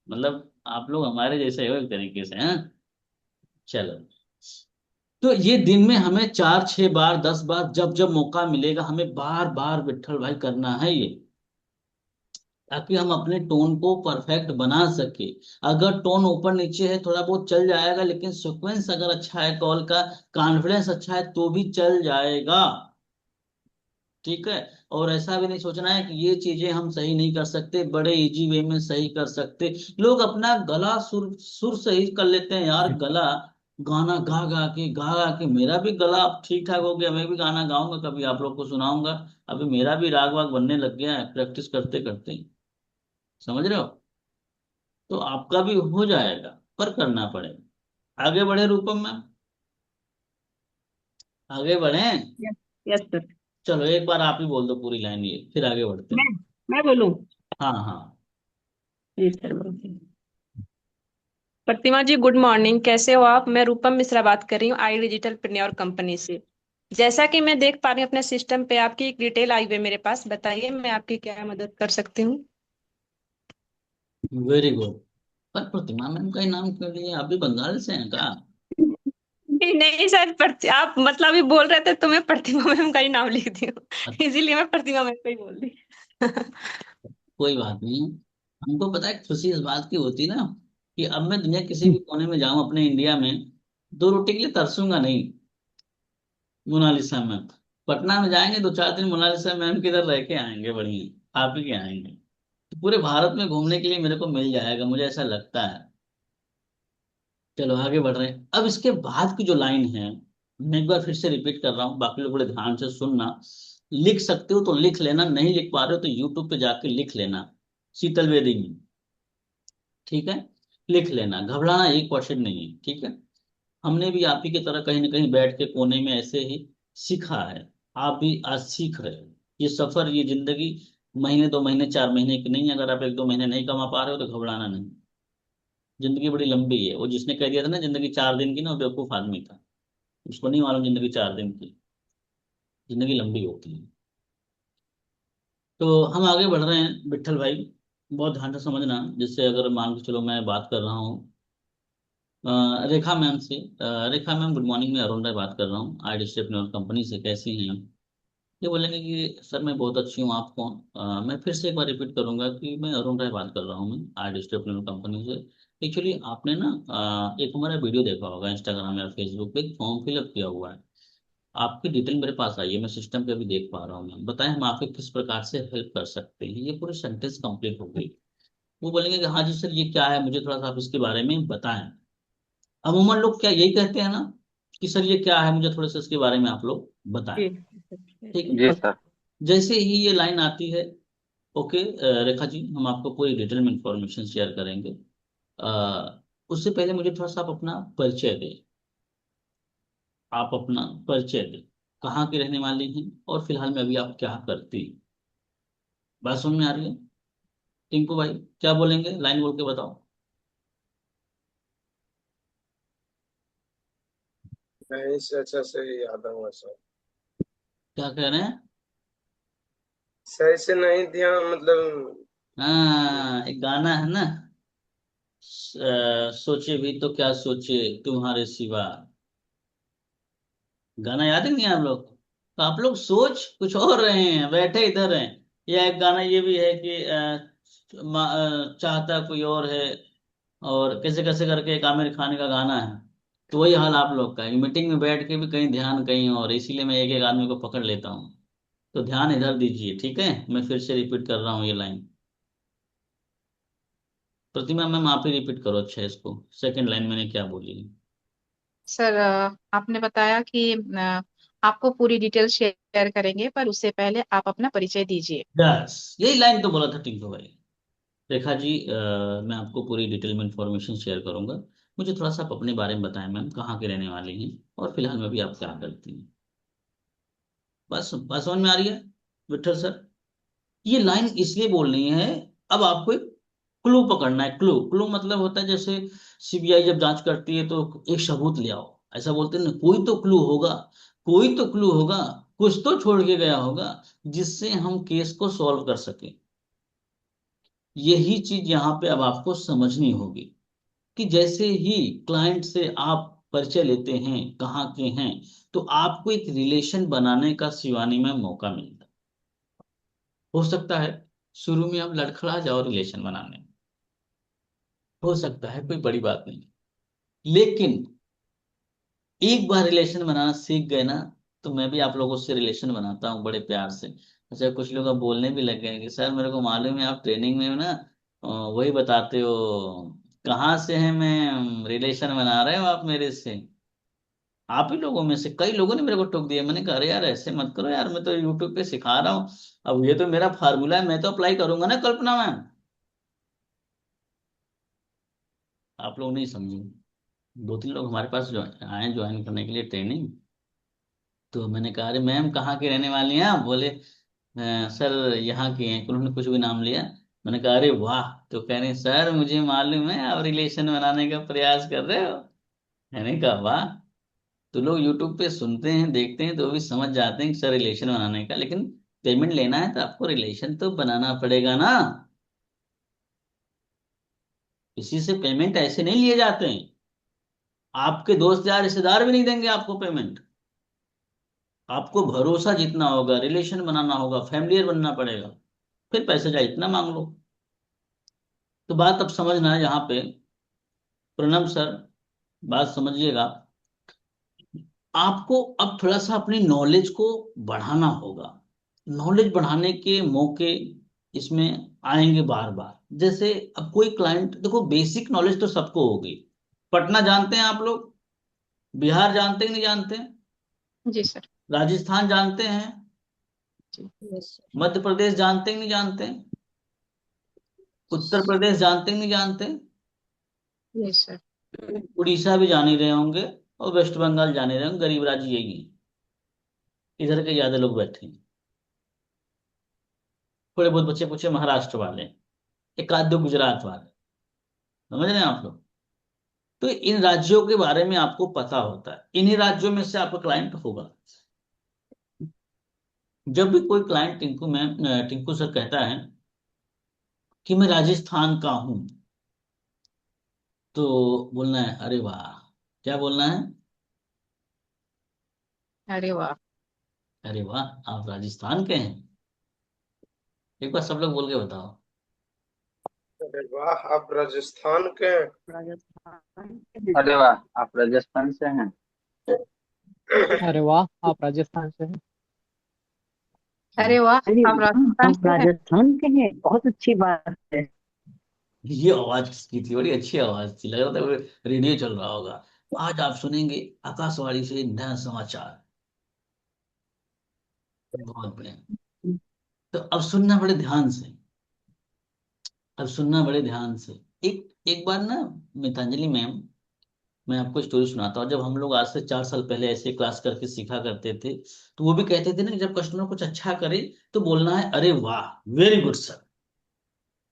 S1: मतलब आप लोग हमारे जैसे हो एक तरीके से, हैं? चलो। तो ये दिन में हमें 4 6 बार 10 बार जब जब मौका मिलेगा हमें बार बार विट्ठल भाई करना है ये, ताकि हम अपने टोन को परफेक्ट बना सके। अगर टोन ऊपर नीचे है थोड़ा बहुत चल जाएगा, लेकिन सीक्वेंस अगर अच्छा है कॉल का, कॉन्फिडेंस अच्छा है तो भी चल जाएगा। ठीक है। और ऐसा भी नहीं सोचना है कि ये चीजें हम सही नहीं कर सकते, बड़े इजी वे में सही कर सकते। लोग अपना गला सुर सुर सही कर लेते हैं यार, गला गाना गा गा के मेरा भी गला अब ठीक ठाक हो गया, मैं भी गाना गाऊंगा, कभी आप लोग को सुनाऊंगा। अभी मेरा भी राग वाग बनने लग गया है प्रैक्टिस करते करते। समझ रहे हो? तो आपका भी हो जाएगा, पर करना पड़ेगा। आगे बढ़े रूपम मैम, आगे बढ़े।
S8: Yes, yes sir.
S1: चलो एक बार आप ही बोल दो पूरी लाइन ये, फिर आगे बढ़ते
S8: मैं
S1: हैं।
S8: मैं बोलूं?
S1: हाँ हाँ।
S8: जी सर, बोलती हूँ। प्रतिमा जी गुड मॉर्निंग, कैसे हो आप? मैं रूपम मिश्रा बात कर रही हूँ आई डिजिटल प्रेन्योर कंपनी से। जैसा कि मैं देख पा रही हूँ अपने सिस्टम पे आपकी एक डिटेल आई हुई है मेरे पास, बताइए मैं आपकी क्या मदद कर सकती हूँ।
S1: Very good. पर प्रतिमा मैम का ही नाम क्यों लिए? आप भी बंगाल से हैं का?
S8: नहीं नहीं सर, आप मतलब अभी बोल रहे थे तो मैं प्रतिमा मैम का ही नाम लिख दी हूँ, इसीलिए मैं प्रतिमा मैम का ही बोल दी।
S1: कोई बात नहीं। हमको पता है खुशी इस बात की होती ना, कि अब मैं दुनिया किसी भी कोने में जाऊं अपने इंडिया में, 2 रोटी के लिए तरसूंगा नहीं। मोनालिसा मैम, पटना में जाएंगे 2 4 दिन मोनालिसा मैम के इधर रह के आएंगे, बढ़िया आप ही के आएंगे। तो पूरे भारत में घूमने के लिए मेरे को मिल जाएगा, मुझे ऐसा लगता है। चलो आगे बढ़ रहे हैं। अब इसके बाद की जो लाइन है, मैं एक बार फिर से रिपीट कर रहा हूँ, बाकी लोग बड़े ध्यान से सुनना। लिख सकते हो तो लिख लेना, नहीं लिख पा रहे हो तो यूट्यूब पे जाके लिख लेना, शीतल वेदी में। ठीक है। लिख लेना, घबराना 1% नहीं है, ठीक है। हमने भी आप ही की तरह कहीं ना कहीं बैठ के कोने में ऐसे ही सीखा है। आप भी आज सीख रहे हो। ये सफर, ये जिंदगी महीने 2 महीने 4 महीने की नहीं है। अगर आप 1 2 महीने नहीं कमा पा रहे हो तो घबराना नहीं। जिंदगी बड़ी लंबी है। वो जिसने कह दिया था ना जिंदगी 4 दिन की, ना वो बेवकूफ आदमी था। उसको नहीं मालूम जिंदगी 4 दिन की, जिंदगी लंबी होती है। तो हम आगे बढ़ रहे हैं विट्ठल भाई, बहुत ध्यान से समझना। जिससे अगर मान के चलो मैं बात कर रहा हूँ रेखा मैम से। रेखा मैम गुड मॉर्निंग, मैं अरुण राय बात कर रहा हूँ आई डिस्ट्रिक्ट कंपनी से। कैसी हैं आप? ये बोलेंगे कि सर मैं बहुत अच्छी हूँ, आप कौन? मैं फिर से एक बार रिपीट करूंगा कि मैं अरुण राय बात कर रहा हूँ, मैं आई डिस्ट्रिक्ट कंपनी से। एक्चुअली आपने ना एक हमारा वीडियो देखा होगा इंस्टाग्राम या फेसबुक पे, एक फॉर्म फिलअप किया हुआ है। आपकी डिटेल मेरे पास आई है, मैं सिस्टम पे अभी देख पा रहा हूँ। मैम बताएं हम आपके किस प्रकार से हेल्प कर सकते हैं। ये पूरी सेंटेंस कंप्लीट हो गई। वो बोलेंगे कि हाँ जी सर ये क्या है, मुझे थोड़ा सा आप इसके बारे में बताएं। अमूमन लोग क्या यही कहते हैं ना, कि सर ये क्या है, मुझे थोड़ा सा इसके बारे में आप लोग बताएं।
S8: जी
S1: ठीक है।
S10: जी सर।
S1: जैसे ही ये लाइन आती है, ओके रेखा जी हम आपको पूरी डिटेल में इंफॉर्मेशन शेयर करेंगे। उससे पहले मुझे थोड़ा सा आप अपना परिचय दें। आप अपना परिचय दें, कहाँ की रहने वाली हैं और फिलहाल में अभी आप क्या करती हैं। बात समझ में आ रही है? टिंकू भाई क्या बोलेंगे, लाइन बोल के बताओ।
S10: नहीं से अच्छा से ही याद होगा सर।
S1: क्या कह रहे हैं?
S10: सही से नहीं ध्यान मतलब।
S1: हाँ, एक गाना है ना, सोचे भी तो क्या सोचे तुम्हारे सिवा। गाना याद है नहीं आप लोग? तो आप लोग सोच कुछ और रहे हैं, बैठे इधर हैं। या एक गाना ये भी है कि चाहता कोई और है, और कैसे कैसे करके एक आमिर खान का गाना है। तो वही हाल आप लोग का है, मीटिंग में बैठ के भी कहीं ध्यान कहीं और, इसीलिए मैं एक एक आदमी को पकड़ लेता हूँ। तो ध्यान इधर दीजिए, ठीक है? मैं फिर से रिपीट कर रहा हूँ ये लाइन। प्रतिमा मैम आप ही रिपीट करो अच्छा इसको, सेकंड लाइन मैंने क्या बोली है।
S6: सर आपने बताया कि आपको पूरी डिटेल शेयर करेंगे, पर उससे पहले आप अपना परिचय दीजिए।
S1: यस, यही लाइन तो बोला था टिंकू भाई। रेखा जी, मैं आपको पूरी डिटेल में इंफॉर्मेशन शेयर करूंगा। मुझे थोड़ा सा आप अपने बारे में बताएं मैम, कहाँ के रहने वाली हैं, और फिलहाल में भी आप क्या करती हैं। बस बात समझ में आ रही है विठल सर? ये लाइन इसलिए बोलनी है, अब आपको एक क्लू पकड़ना है। क्लू, क्लू मतलब होता है जैसे सीबीआई जब जांच करती है तो एक सबूत ले आओ, ऐसा बोलते हैं ना, कोई तो क्लू होगा, कोई तो क्लू होगा, कुछ तो छोड़ के गया होगा जिससे हम केस को सॉल्व कर सके। यही चीज यहाँ पे अब आपको समझनी होगी कि जैसे ही क्लाइंट से आप परिचय लेते हैं कहाँ के हैं, तो आपको एक रिलेशन बनाने का शिवानी में मौका मिलता है। हो सकता है शुरू में आप लड़खड़ा जाओ रिलेशन बनाने में, हो सकता है, कोई बड़ी बात नहीं, लेकिन एक बार रिलेशन बनाना सीख गए ना, तो मैं भी आप लोगों से रिलेशन बनाता हूँ बड़े प्यार से। अच्छा, कुछ लोग अब बोलने भी लग गए हैं कि सर मेरे को मालूम है आप ट्रेनिंग में हो ना, वही बताते हो, कहाँ से है मैं रिलेशन बना रहे हो आप मेरे से। आप ही लोगों में से कई लोगों ने मेरे को टोक दिया, मैंने कहा अरे यार ऐसे मत करो यार, मैं तो यूट्यूब पे सिखा रहा हूँ, अब ये तो मेरा फार्मूला है, मैं तो अप्लाई करूंगा ना कल्पना मैम। आप लोग नहीं समझे। दो तीन लोग हमारे पास जो आए ज्वाइन करने के लिए ट्रेनिंग, तो मैंने कहा अरे मैम कहाँ के रहने वाली हैं आप? बोले सर यहाँ के हैं, उन्होंने कुछ भी नाम लिया। मैंने कहा अरे वाह, तो कह रहे हैं सर मुझे मालूम है आप रिलेशन बनाने का प्रयास कर रहे हो। मैंने कहा वाह। तो लोग यूट्यूब पे सुनते हैं देखते हैं तो भी समझ जाते हैं कि सर रिलेशन बनाने का, लेकिन पेमेंट लेना है तो आपको रिलेशन तो बनाना पड़ेगा ना। किसी से पेमेंट ऐसे नहीं लिए जाते हैं, आपके दोस्त या रिश्तेदार भी नहीं देंगे आपको पेमेंट। आपको भरोसा जितना होगा, रिलेशन बनाना होगा, फैमिलियर बनना पड़ेगा, फिर पैसे चाहे इतना मांग लो। तो बात अब समझना है यहाँ पे, प्रणव सर बात समझिएगा, आपको अब थोड़ा सा अपनी नॉलेज को बढ़ाना होगा। नॉलेज बढ़ाने के मौके इसमें आएंगे बार बार। जैसे अब कोई क्लाइंट, देखो बेसिक नॉलेज तो सबको होगी। पटना जानते हैं आप लोग? बिहार जानते हैं कि नहीं जानते हैं?
S6: जी सर।
S1: राजस्थान जानते हैं?
S2: यस
S1: मध्य प्रदेश जानते हैं कि नहीं जानते हैं? उत्तर प्रदेश जानते हैं कि नहीं जानते हैं?
S6: जी सर।
S1: उड़ीसा भी जान ही रहे होंगे, और वेस्ट बंगाल जाने रहे होंगे, गरीब राज्य यही है। इधर के ज्यादा लोग बैठे हैं, थोड़े बहुत बच्चे कुछ महाराष्ट्र वाले, एक आध दो गुजरात वाले, समझ रहे हैं आप लोग? तो इन राज्यों के बारे में आपको पता होता है, इन्हीं राज्यों में से आपका क्लाइंट होगा। जब भी कोई क्लाइंट टिंकू सर कहता है कि मैं राजस्थान का हूं, तो बोलना है अरे वाह। क्या बोलना है?
S6: अरे वाह।
S1: अरे वाह आप राजस्थान के हैं। एक बार सब लोग बोल के बताओ।
S10: अरे वाह आप राजस्थान के हैं।
S11: अरे वाह आप राजस्थान से हैं।
S7: अरे वाह आप राजस्थान से हैं।
S6: अरे वाह
S5: अरे
S6: आप
S5: वाह,
S6: राजस्थान
S5: आप
S6: से हैं।
S5: राजस्थान के हैं, बहुत अच्छी बात है।
S1: ये आवाज किसकी थी? बड़ी अच्छी आवाज थी, लग रहा था वो रेडियो चल रहा होगा। आज आप सुनेंगे आकाशवाणी से नया समाचार। बहुत बढ़िया। तो अब सुनना बड़े ध्यान से, अब सुनना बड़े ध्यान से। एक एक बार ना, मितांजलि मैम, मैं आपको स्टोरी सुनाता हूँ। जब हम लोग आज से 4 साल पहले ऐसे क्लास करके सीखा करते थे, तो वो भी कहते थे ना कि जब कस्टमर कुछ अच्छा करे तो बोलना है अरे वाह, वेरी गुड सर।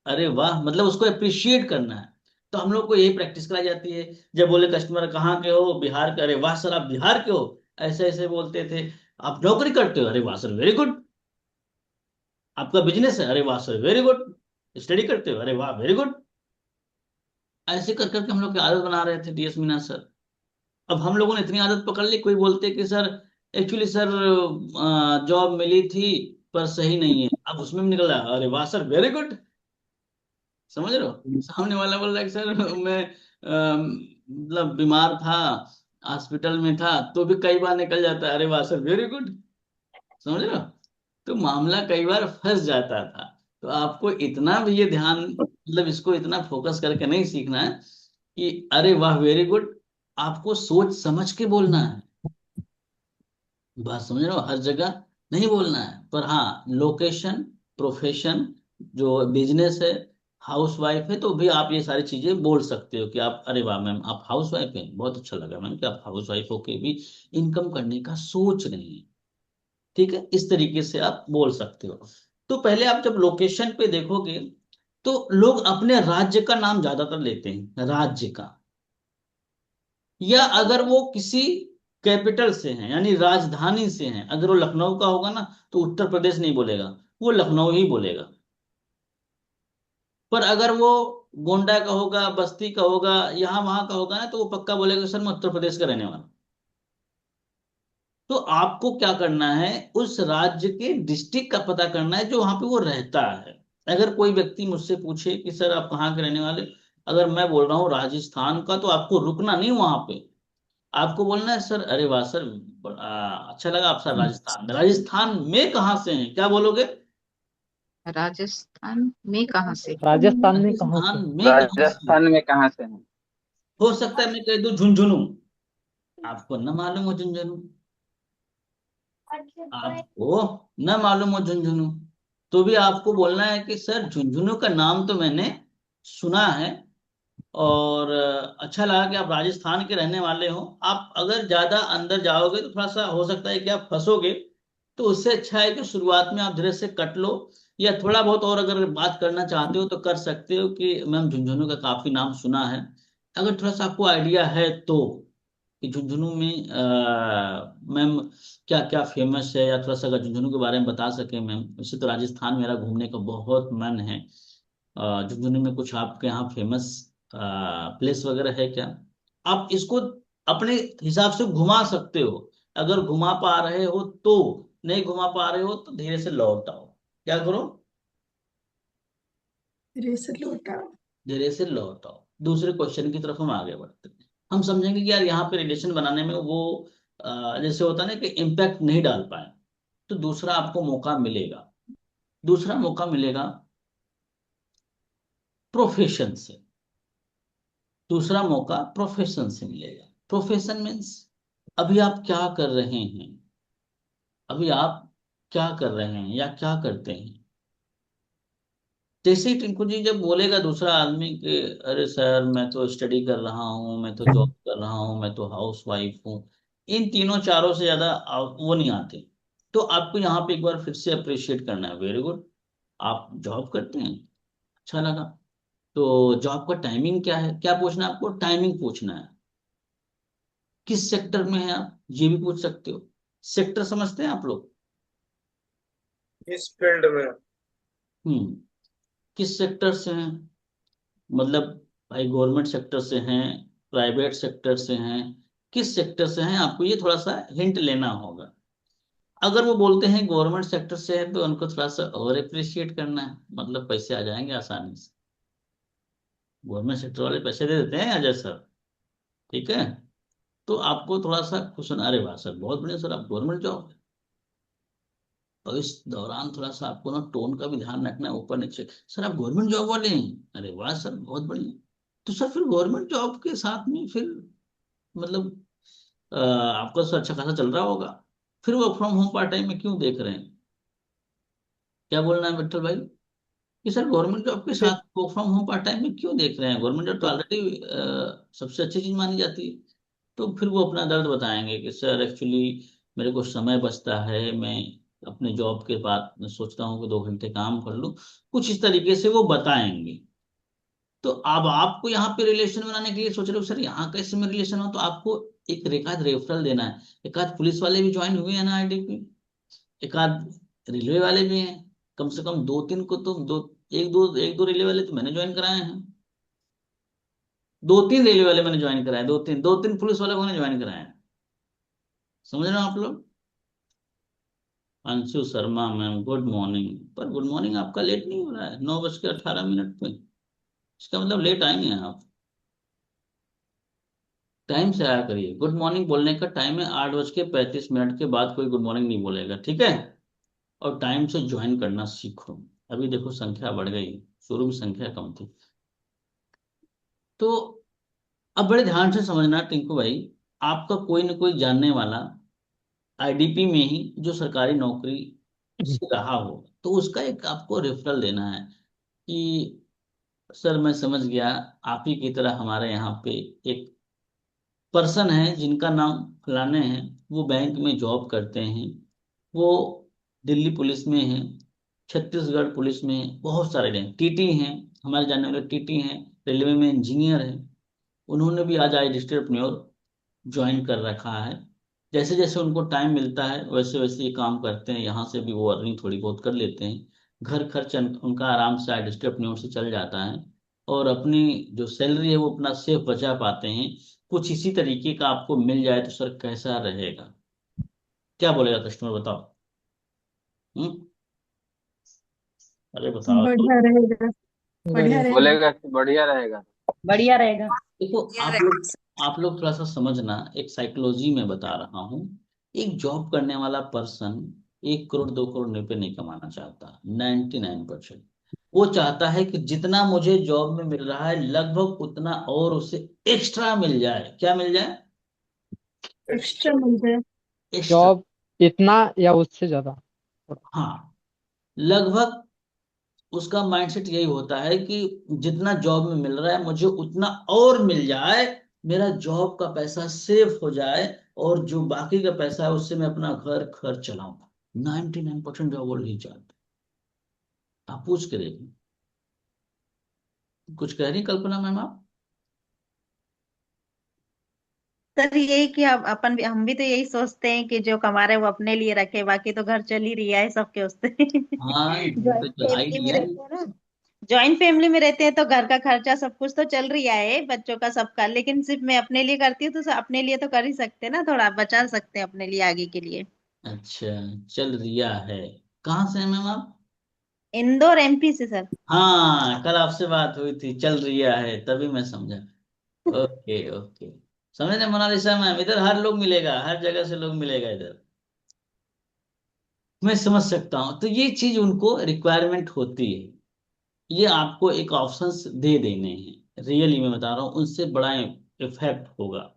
S1: अरे वाह मतलब उसको अप्रिशिएट करना है। तो हम लोग को यही प्रैक्टिस कराई जाती है। जब बोले कस्टमर कहाँ के हो, बिहार के, अरे वाह सर आप बिहार के हो, ऐसे ऐसे बोलते थे। आप नौकरी करते हो, अरे वाह सर वेरी गुड। आपका बिजनेस है, अरे वाह सर वेरी गुड। स्टडी करते हो, अरे वाह वेरी गुड। ऐसे कर करके हम लोग की आदत बना रहे थे डीएस मीना सर। अब हम लोगों ने इतनी आदत पकड़ ली, कोई बोलते कि सर एक्चुअली सर जॉब मिली थी पर सही नहीं है, अब उसमें भी निकल रहा है, अरे वाह सर वेरी गुड। समझ रहे हो, सामने वाला बोल रहा है कि सर मैं मतलब बीमार था, हॉस्पिटल में था, तो भी कई बार निकल जाता है, अरे वाह सर वेरी गुड। समझ रहे हो, तो मामला कई बार फंस जाता था। तो आपको इतना भी ये ध्यान, मतलब इसको इतना फोकस करके नहीं सीखना है कि अरे वाह वेरी गुड। आपको सोच समझ के बोलना है। बात समझ रहे हो, हर जगह नहीं बोलना है, पर हाँ लोकेशन, प्रोफेशन, जो बिजनेस है, हाउस वाइफ है, तो भी आप ये सारी चीजें बोल सकते हो कि आप, अरे वाह मैम आप हाउस वाइफ हैं, बहुत अच्छा लगा मैम कि आप हाउस वाइफ होके भी इनकम करने का सोच रही हैं। ठीक है, इस तरीके से आप बोल सकते हो। तो पहले आप जब लोकेशन पे देखोगे तो लोग अपने राज्य का नाम ज्यादातर लेते हैं, राज्य का। या अगर वो किसी कैपिटल से हैं, यानी राजधानी से हैं, अगर वो लखनऊ का होगा ना तो उत्तर प्रदेश नहीं बोलेगा, वो लखनऊ ही बोलेगा। पर अगर वो गोंडा का होगा, बस्ती का होगा, यहाँ वहां का होगा ना, तो वो पक्का बोलेगा सर मैं उत्तर प्रदेश का रहने वाला हूं। तो आपको क्या करना है, उस राज्य के डिस्ट्रिक्ट का पता करना है जो वहां पे वो रहता है। अगर कोई व्यक्ति मुझसे पूछे कि सर आप कहाँ के रहने वाले, अगर मैं बोल रहा हूँ राजस्थान का, तो आपको रुकना नहीं वहां पे, आपको बोलना है सर, अरे वाह सर अच्छा लगा आप सर राजस्थान में, राजस्थान में कहाँ से हैं, क्या बोलोगे?
S6: राजस्थान में कहाँ से?
S7: राजस्थान में कहाँ से?
S1: राजस्थान में कहाँ से हैं?
S11: राजस्थान में कहाँ से हैं?
S1: हो सकता है मैं कह दूं झुंझुनू, आपको न मालूम हो झुंझुनू, आपको न मालूम हो झुंझुनू, तो भी आपको बोलना है कि सर झुंझुनू का नाम तो मैंने सुना है, और अच्छा लगा कि आप राजस्थान के रहने वाले हो। आप अगर ज्यादा अंदर जाओगे तो थोड़ा सा हो सकता है कि आप फंसोगे, तो उससे अच्छा है कि शुरुआत में आप धीरे से कट लो, या थोड़ा बहुत और अगर बात करना चाहते हो तो कर सकते हो कि मैम झुंझुनू का काफी नाम सुना है। अगर थोड़ा सा आपको आइडिया है तो, कि झुंझुनू में मैम क्या क्या फेमस है, या थोड़ा सा अगर झुंझुनू के बारे में बता सके मैम। वैसे तो राजस्थान मेरा घूमने का बहुत मन है, झुंझुनू में कुछ आपके यहाँ फेमस प्लेस वगैरह है क्या? आप इसको अपने हिसाब से घुमा सकते हो, अगर घुमा पा रहे हो तो, नहीं घुमा पा रहे हो तो धीरे से लौट आओ। क्या करो?
S4: धीरे से लौटा।
S1: धीरे से लौट आओ। दूसरे क्वेश्चन की तरफ हम आगे बढ़ते हैं। हम समझेंगे कि यार यहाँ पे रिलेशन बनाने में वो जैसे होता है ना कि इम्पैक्ट नहीं डाल पाए, तो दूसरा आपको मौका मिलेगा। दूसरा मौका मिलेगा प्रोफेशन से। दूसरा मौका प्रोफेशन से मिलेगा। प्रोफेशन मीन्स अभी आप क्या कर रहे हैं, अभी आप क्या कर रहे हैं या क्या करते हैं। जैसे ही टिंकू जी जब बोलेगा दूसरा आदमी कि अरे सर मैं तो स्टडी कर रहा हूँ, मैं तो जॉब कर रहा हूँ, मैं तो हाउस वाइफ हूँ, इन तीनों चारों से ज्यादा वो नहीं आते, तो आपको यहाँ पे एक बार फिर से अप्रिशिएट करना है, वेरी गुड। आप जॉब करते हैं, अच्छा लगा। तो जॉब का टाइमिंग क्या है, क्या पूछना है आपको? टाइमिंग पूछना है। किस सेक्टर में है आप, ये भी पूछ सकते हो। सेक्टर समझते हैं आप लोग?
S10: इस फील्ड में।
S1: हम्म, किस सेक्टर से हैं, मतलब भाई गवर्नमेंट सेक्टर से हैं, प्राइवेट सेक्टर से हैं, किस सेक्टर से हैं, आपको ये थोड़ा सा हिंट लेना होगा। अगर वो बोलते हैं गवर्नमेंट सेक्टर से है तो उनको थोड़ा सा और अप्रिशिएट करना है, मतलब पैसे आ जाएंगे आसानी से। गवर्नमेंट सेक्टर वाले पैसे दे देते हैं अजय सर, ठीक है। तो आपको थोड़ा सा खुश होना, अरे वाह सर बहुत बढ़िया सर आप गवर्नमेंट जॉब है। और इस दौरान थोड़ा सा आपको ना टोन का भी ध्यान रखना है, ऊपर नीचे, सर आप गवर्नमेंट जॉब वाले हैं, अरे वाह सर बहुत बढ़िया। तो सर फिर गवर्नमेंट जॉब के साथ में फिर मतलब आपका सर अच्छा खासा चल रहा होगा, फिर work from home part time में क्यों देख रहे हैं? क्या बोलना है विठल भाई, कि सर गवर्नमेंट जॉब के साथ work from home part time में क्यों देख रहे हैं? गवर्नमेंट जॉब तो ऑलरेडी सबसे अच्छी चीज मानी जाती है। तो फिर वो अपना दर्द बताएंगे कि सर एक्चुअली मेरे को समय बचता है, मैं अपने जॉब के बाद मैं सोचता हूँ कि 2 घंटे काम कर लूँ, कुछ इस तरीके से वो बताएंगे। तो अब आपको यहाँ पे रिलेशन बनाने के लिए सोच रहे हो सर यहाँ कैसे में रिलेशन हो, तो आपको एक एकाध रेफरल देना है। एकाध पुलिस वाले भी ज्वाइन हुए हैं ना आईडीपी, एकाध रेलवे वाले भी हैं, कम से कम दो तीन को तो एक दो रेलवे वाले तो मैंने ज्वाइन कराए हैं, दो तीन रेलवे वाले मैंने ज्वाइन कराए, दो तीन पुलिस वाले मैंने ज्वाइन कराए हैं। समझ रहे हो आप लोग। Anshu Sharma ma'am good morning, पर गुड मॉर्निंग आपका लेट नहीं हो रहा है 9:18 पे, इसका मतलब लेट आएंगे आप। टाइम से आया करिए, गुड मॉर्निंग बोलने का टाइम है 8:35 के बाद कोई गुड मॉर्निंग नहीं बोलेगा, ठीक है। और टाइम से ज्वाइन करना सीखो। अभी देखो संख्या बढ़ गई, शुरू में संख्या कम थी। तो अब बड़े ध्यान से समझना टिंकू भाई, आपका कोई न कोई जानने वाला आईडीपी में ही जो सरकारी नौकरी से रहा हो, तो उसका एक आपको रेफरल देना है कि सर मैं समझ गया आप ही की तरह हमारे यहाँ पे एक पर्सन है जिनका नाम फलाने हैं, वो बैंक में जॉब करते हैं, वो दिल्ली पुलिस में है, छत्तीसगढ़ पुलिस में है, बहुत सारे हैं, टीटी हैं, हमारे जानने वाले टीटी हैं, रेलवे में इंजीनियर है, उन्होंने भी आज आई डिस्ट्रिक्ट ज्वाइन कर रखा है। जैसे जैसे उनको टाइम मिलता है वैसे वैसे ये काम करते हैं, यहाँ से भी वो अर्निंग थोड़ी बहुत कर लेते हैं, घर खर्च उनका आराम से आई डिस्ट्रिक्ट से चल जाता है, और अपनी जो सैलरी है वो अपना सेफ बचा पाते हैं। कुछ इसी तरीके का आपको मिल जाए तो सर कैसा रहेगा, क्या बोलेगा कस्टमर बताओ। हम्म। अरे बताओ तो।
S4: बढ़िया रहेगा, बढ़िया रहेगा।
S11: बोलेगा कि बढ़िया रहेगा।
S5: बढ़िया रहेगा।
S1: देखो आप लोग थोड़ा सा समझना, एक साइकोलॉजी में बता रहा हूँ। एक जॉब करने वाला पर्सन 1 करोड़ 2 करोड़ रुपए नहीं कमाना चाहता, 99%। वो चाहता है कि जितना मुझे जॉब में मिल रहा है लगभग उतना और उसे एक्स्ट्रा मिल जाए। क्या मिल जाए?
S4: एक्स्ट्रा मिल जाए।
S1: एक्स्ट्रा।
S7: जॉब इतना या उससे ज्यादा।
S1: हाँ, लगभग उसका माइंडसेट यही होता है कि जितना जॉब में मिल रहा है मुझे उतना और मिल जाए, मेरा जॉब का पैसा सेव हो जाए, और जो बाकी का पैसा है उससे मैं अपना घर खर्च चलाऊं। 99% जॉब वो नहीं चाहते। आप पूछ के देखिए। कुछ कह रही कल्पना मैम आप?
S12: सर यही कि हम भी तो यही सोचते हैं कि जो कमा रहे हैं वो अपने लिए रखे, बाकी तो घर चल ही रही है सबके उससे।
S1: हाँ, ये
S12: जॉइंट
S1: तो जो
S12: फैमिली में
S1: आइडिया है।
S12: रहते हैं ना, जॉइंट फैमिली में रहते हैं तो घर का खर्चा सब कुछ तो चल रही है, बच्चों का सबका, लेकिन सिर्फ मैं अपने लिए करती हूँ तो अपने लिए तो कर ही सकते हैं ना, थोड़ा बचा सकते हैं अपने लिए आगे के लिए।
S1: अच्छा, चल रिया है, कहाँ से है मैम आप?
S12: इंदौर एमपी से सर।
S1: हाँ, कल आपसे बात हुई थी, चल रिया है, तभी मैं समझा। ओके ओके, समझ रहे मोनालिसा मैम, इधर हर लोग मिलेगा, हर जगह से लोग मिलेगा इधर। मैं समझ सकता हूँ, तो ये चीज उनको रिक्वायरमेंट होती है, ये आपको एक ऑप्शंस दे देने हैं। रियली मैं बता रहा हूँ, उनसे बड़ा इफेक्ट होगा।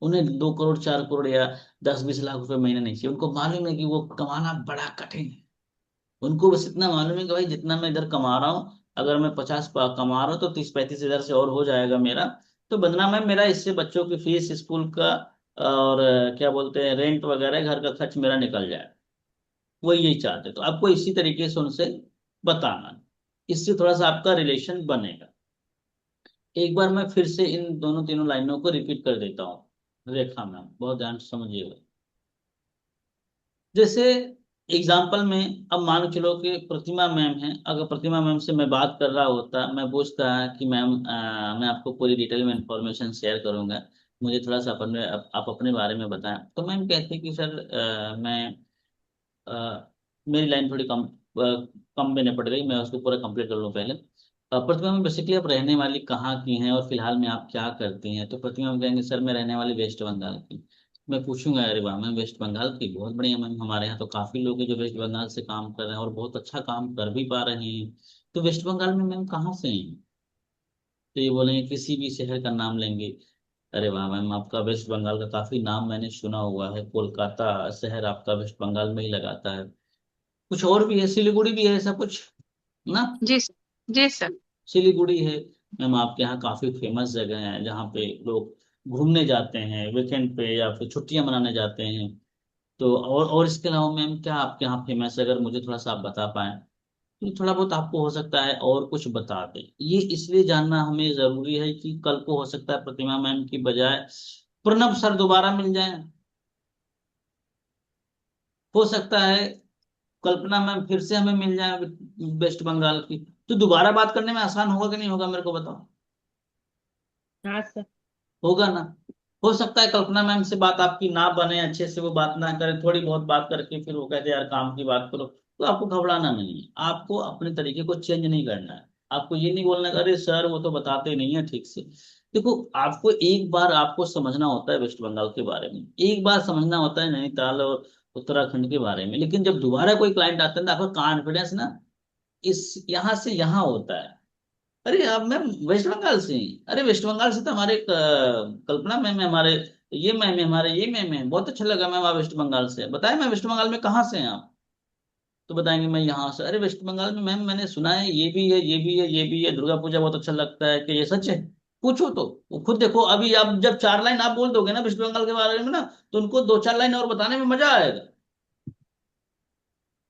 S1: उन्हें 2 करोड़ 4 करोड़ या 10-20 लाख रुपए महीना नहीं चाहिए, उनको मालूम है कि वो कमाना बड़ा कठिन है। उनको बस इतना मालूम है कि भाई जितना मैं इधर कमा रहा हूँ, अगर मैं 50 कमा रहा हूँ तो 30-35 हजार से और हो जाएगा मेरा, तो बदनाम है मेरा, इससे बच्चों की फीस स्कूल का और क्या बोलते हैं रेंट वगैरह घर का खर्च मेरा निकल जाए। वो यही चाहते, तो आपको इसी तरीके से उनसे बताना, इससे थोड़ा सा आपका रिलेशन बनेगा। एक बार मैं फिर से इन दोनों तीनों लाइनों को रिपीट कर देता हूँ, रेखा मैम बहुत ध्यान से समझिएगा। जैसे एग्जाम्पल में अब मान के चलो कि प्रतिमा मैम है, अगर प्रतिमा मैम से मैं बात कर रहा होता, मैं पूछता कि मैम मैं आपको पूरी डिटेल में इंफॉर्मेशन शेयर करूंगा, मुझे थोड़ा सा आप अपने बारे में बताएं, तो मैम कहती कि सर मैं मेरी लाइन थोड़ी कम मैंने पड़ गई, मैं उसको पूरा कंप्लीट कर लूँ पहले। प्रतिमा में बेसिकली आप रहने वाली कहाँ की हैं और फिलहाल में आप क्या करती हैं? तो प्रतिमा में कहेंगे सर मैं रहने वाली वेस्ट बंगाल की। मैं पूछूंगा अरे वाह मैम वेस्ट बंगाल की, बहुत बढ़िया मैम, हमारे यहाँ तो काफी लोग हैं जो वेस्ट बंगाल से काम कर रहे हैं और बहुत अच्छा काम कर भी पा रहे हैं। तो वेस्ट बंगाल में मैम कहाँ से हैं? तो ये बोलेंगे किसी भी शहर का नाम लेंगे। अरे वाह मैम, आपका वेस्ट बंगाल का काफी नाम मैंने सुना हुआ है, कोलकाता शहर आपका वेस्ट बंगाल में ही लगाता है। कुछ और भी है, सिलीगुड़ी भी है, ऐसा कुछ ना?
S6: जी सर। जी सर।
S1: सिलीगुड़ी है मैम, आपके यहाँ काफी फेमस जगह है जहाँ पे लोग घूमने जाते हैं वीकेंड पे या फिर छुट्टियां मनाने जाते हैं। तो और इसके अलावा मैम क्या आपके यहाँ फेमस है, अगर मुझे थोड़ा सा आप बता पाएं। तो थोड़ा बहुत आपको हो सकता है और कुछ बता दें। ये इसलिए जानना हमें जरूरी है कि कल को हो सकता है प्रतिमा मैम की बजाय प्रणब सर दोबारा मिल जाए, हो सकता है कल्पना मैम फिर से हमें मिल जाए वेस्ट बंगाल की। तो दोबारा बात करने में आसान होगा कि नहीं होगा, मेरे को बताओ।
S8: हाँ सर।
S1: होगा ना। हो सकता है कल्पना मैम से बात आपकी ना बने, अच्छे से वो बात ना करे, थोड़ी बहुत बात करके फिर वो कहते यार काम की बात करो। तो आपको घबराना नहीं है, आपको अपने तरीके को चेंज नहीं करना है। आपको ये नहीं बोलना कि अरे सर वो तो बताते नहीं है ठीक से। देखो, आपको एक बार आपको समझना होता है वेस्ट बंगाल के बारे में, एक बार समझना होता है नैनीताल और उत्तराखंड के बारे में, लेकिन जब दोबारा कोई क्लाइंट आता है तो आपका कॉन्फिडेंस ना इस यहाँ से यहाँ होता है। अरे आप मैम वेस्ट बंगाल से हैं? अरे वेस्ट बंगाल से तो हमारे कल्पना मैम है, हमारे ये मैम है, हमारे ये मैम है, बहुत अच्छा लगा मैम आप वेस्ट बंगाल से हैं। बताएं मैम वेस्ट बंगाल में कहाँ से हैं आप? तो बताएंगे मैं यहाँ से। अरे वेस्ट बंगाल में मैम मैंने सुना है ये भी है, ये भी है, ये भी है, दुर्गा पूजा बहुत अच्छा लगता है, कि ये सच है? पूछो तो वो खुद देखो। अभी आप जब 4 लाइन आप बोल दोगे ना वेस्ट बंगाल के बारे में ना, तो उनको 2-4 लाइन और बताने में मजा आएगा।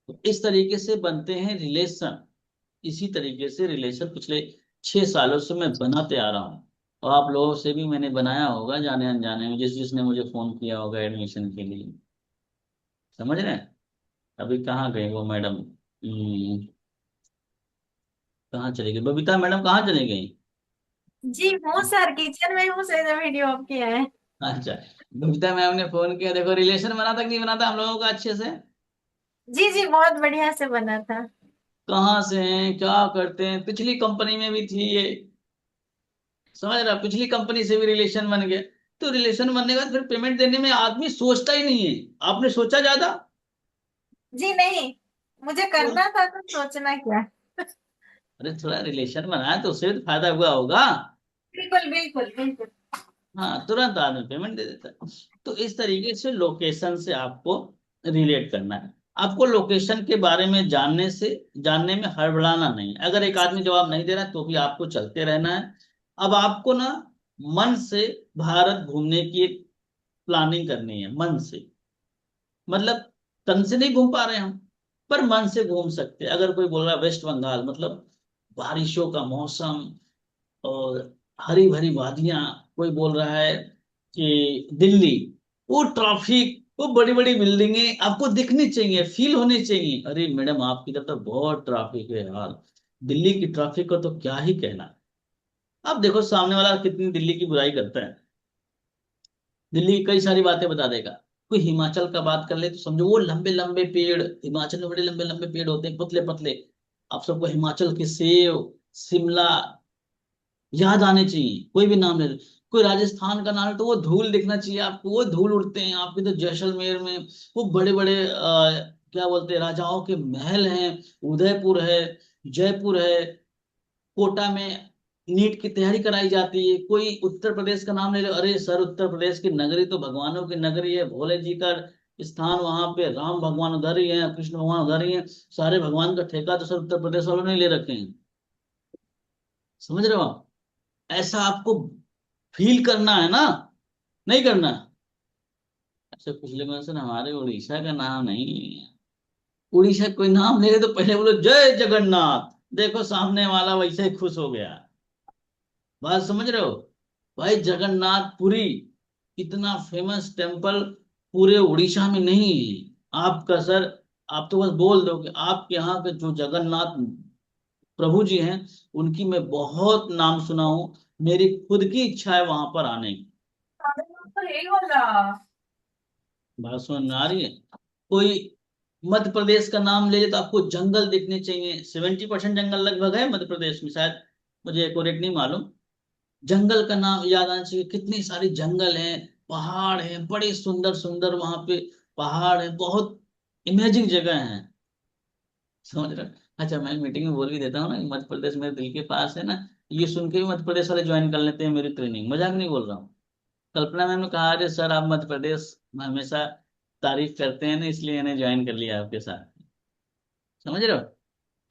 S1: तो इस तरीके से बनते हैं रिलेशन। इसी तरीके से रिलेशन पिछले 6 सालों से मैं बनाते आ रहा हूँ, और आप लोगों से भी मैंने बनाया होगा जाने अनजाने में, जिसने मुझे फोन किया होगा एडमिशन के लिए। समझ रहे हैं? अभी कहाँ गए वो मैडम? कहाँ चली गई बबीता मैडम, कहाँ चली गई?
S13: जी हूँ सर, किचन में हूँ सर, वीडियो ऑफ किया है।
S1: अच्छा, बबीता मैम ने फोन किया। देखो रिलेशन बना था कि नहीं बना था हम लोगों का अच्छे से?
S13: जी जी बहुत बढ़िया से बना था।
S1: कहाँ से हैं, क्या करते हैं? पिछली कंपनी में भी थी ये, समझ रहा, पिछली कंपनी से भी रिलेशन बन गया। तो रिलेशन बनने के बाद फिर पेमेंट देने में आदमी सोचता ही नहीं है। आपने सोचा ज्यादा?
S13: जी नहीं, मुझे करना था तो सोचना क्या।
S1: अरे थोड़ा रिलेशन बनाया तो उससे भी तो फायदा हुआ होगा।
S13: बिल्कुल बिल्कुल बिल्कुल।
S1: हाँ, तुरंत आदमी पेमेंट दे देता है। तो इस तरीके से लोकेशन से आपको रिलेट करना है। आपको लोकेशन के बारे में जानने में हड़बड़ाना नहीं है। अगर एक आदमी जवाब नहीं दे रहा है तो भी आपको चलते रहना है। अब आपको ना मन से भारत घूमने की एक प्लानिंग करनी है, मन से। मतलब तन से नहीं घूम पा रहे हम, पर मन से घूम सकते हैं। अगर कोई बोल रहा है वेस्ट बंगाल मतलब बारिशों का मौसम और हरी भरी वादियां, कोई बोल रहा है कि दिल्ली, वो ट्रैफिक, वो बड़ी बड़ी बिल्डिंगें आपको दिखनी चाहिए, फील होनी चाहिए। अरे मैडम आपकी तरफ तो बहुत ट्रैफिक है यार, दिल्ली की ट्रैफिक का तो क्या ही कहना। अब देखो सामने वाला कितनी दिल्ली की बुराई करता है, दिल्ली की कई सारी बातें बता देगा। कोई हिमाचल का बात कर ले तो समझो वो लंबे लंबे पेड़, हिमाचल में बड़े लंबे लंबे पेड़ होते हैं, पतले पतले। आप सबको हिमाचल के सेब, शिमला याद आने चाहिए, कोई भी नाम ले लो। कोई राजस्थान का नाम है तो वो धूल दिखना चाहिए आपको, वो धूल उड़ते हैं आपके तो जैसलमेर में, वो बड़े बड़े क्या बोलते हैं राजाओं के महल हैं। उदयपुर है, जयपुर है, कोटा में नीट की तैयारी कराई जाती है। कोई उत्तर प्रदेश का नाम ले लो, अरे सर उत्तर प्रदेश की नगरी तो भगवानों की नगरी है, भोले जी का स्थान वहां पे, राम भगवान उधर ही है, कृष्ण भगवान उधर ही है। सारे भगवान का ठेका तो सर उत्तर प्रदेश वालों ने ले रखे हैं। समझ रहे हो आप? ऐसा आपको फील करना है ना, नहीं करना है? अच्छा कुछ लोग सर हमारे उड़ीसा का नाम नहीं है। उड़ीसा कोई नाम ले तो पहले बोलो जय जगन्नाथ, देखो सामने वाला वैसे ही खुश हो गया। बात समझ रहे हो? भाई जगन्नाथपुरी इतना फेमस टेम्पल पूरे उड़ीसा में नहीं है। आपका सर, आप तो बस बोल दो कि आपके यहाँ के जो जगन्नाथ प्रभु जी हैं उनकी मैं बहुत नाम सुना हूं, मेरी खुद की इच्छा है वहां पर आने की। बात समझ में आ रही है? कोई मध्य प्रदेश का नाम ले ले तो आपको जंगल देखने चाहिए, 70% जंगल लगभग है मध्य प्रदेश में, शायद मुझे एक्यूरेट नहीं मालूम। जंगल का नाम याद आना चाहिए, कितनी सारी जंगल हैं, पहाड़ हैं, बड़े सुंदर सुंदर वहां पे पहाड़ है, बहुत इमेजिंग जगह है। समझ रहे हो? अच्छा मैं मीटिंग में बोल भी देता हूँ ना कि मध्य प्रदेश मेरे दिल के पास है ना, ये सुन के भी मध्य प्रदेश वाले ज्वाइन कर लेते हैं मेरी ट्रेनिंग, मजाक नहीं बोल रहा हूँ। कल्पना मैम ने कहा अरे सर आप मध्य प्रदेश में हमेशा तारीफ करते हैं ना, इसलिए इन्हें ज्वाइन कर लिया आपके साथ। समझ रहे हो?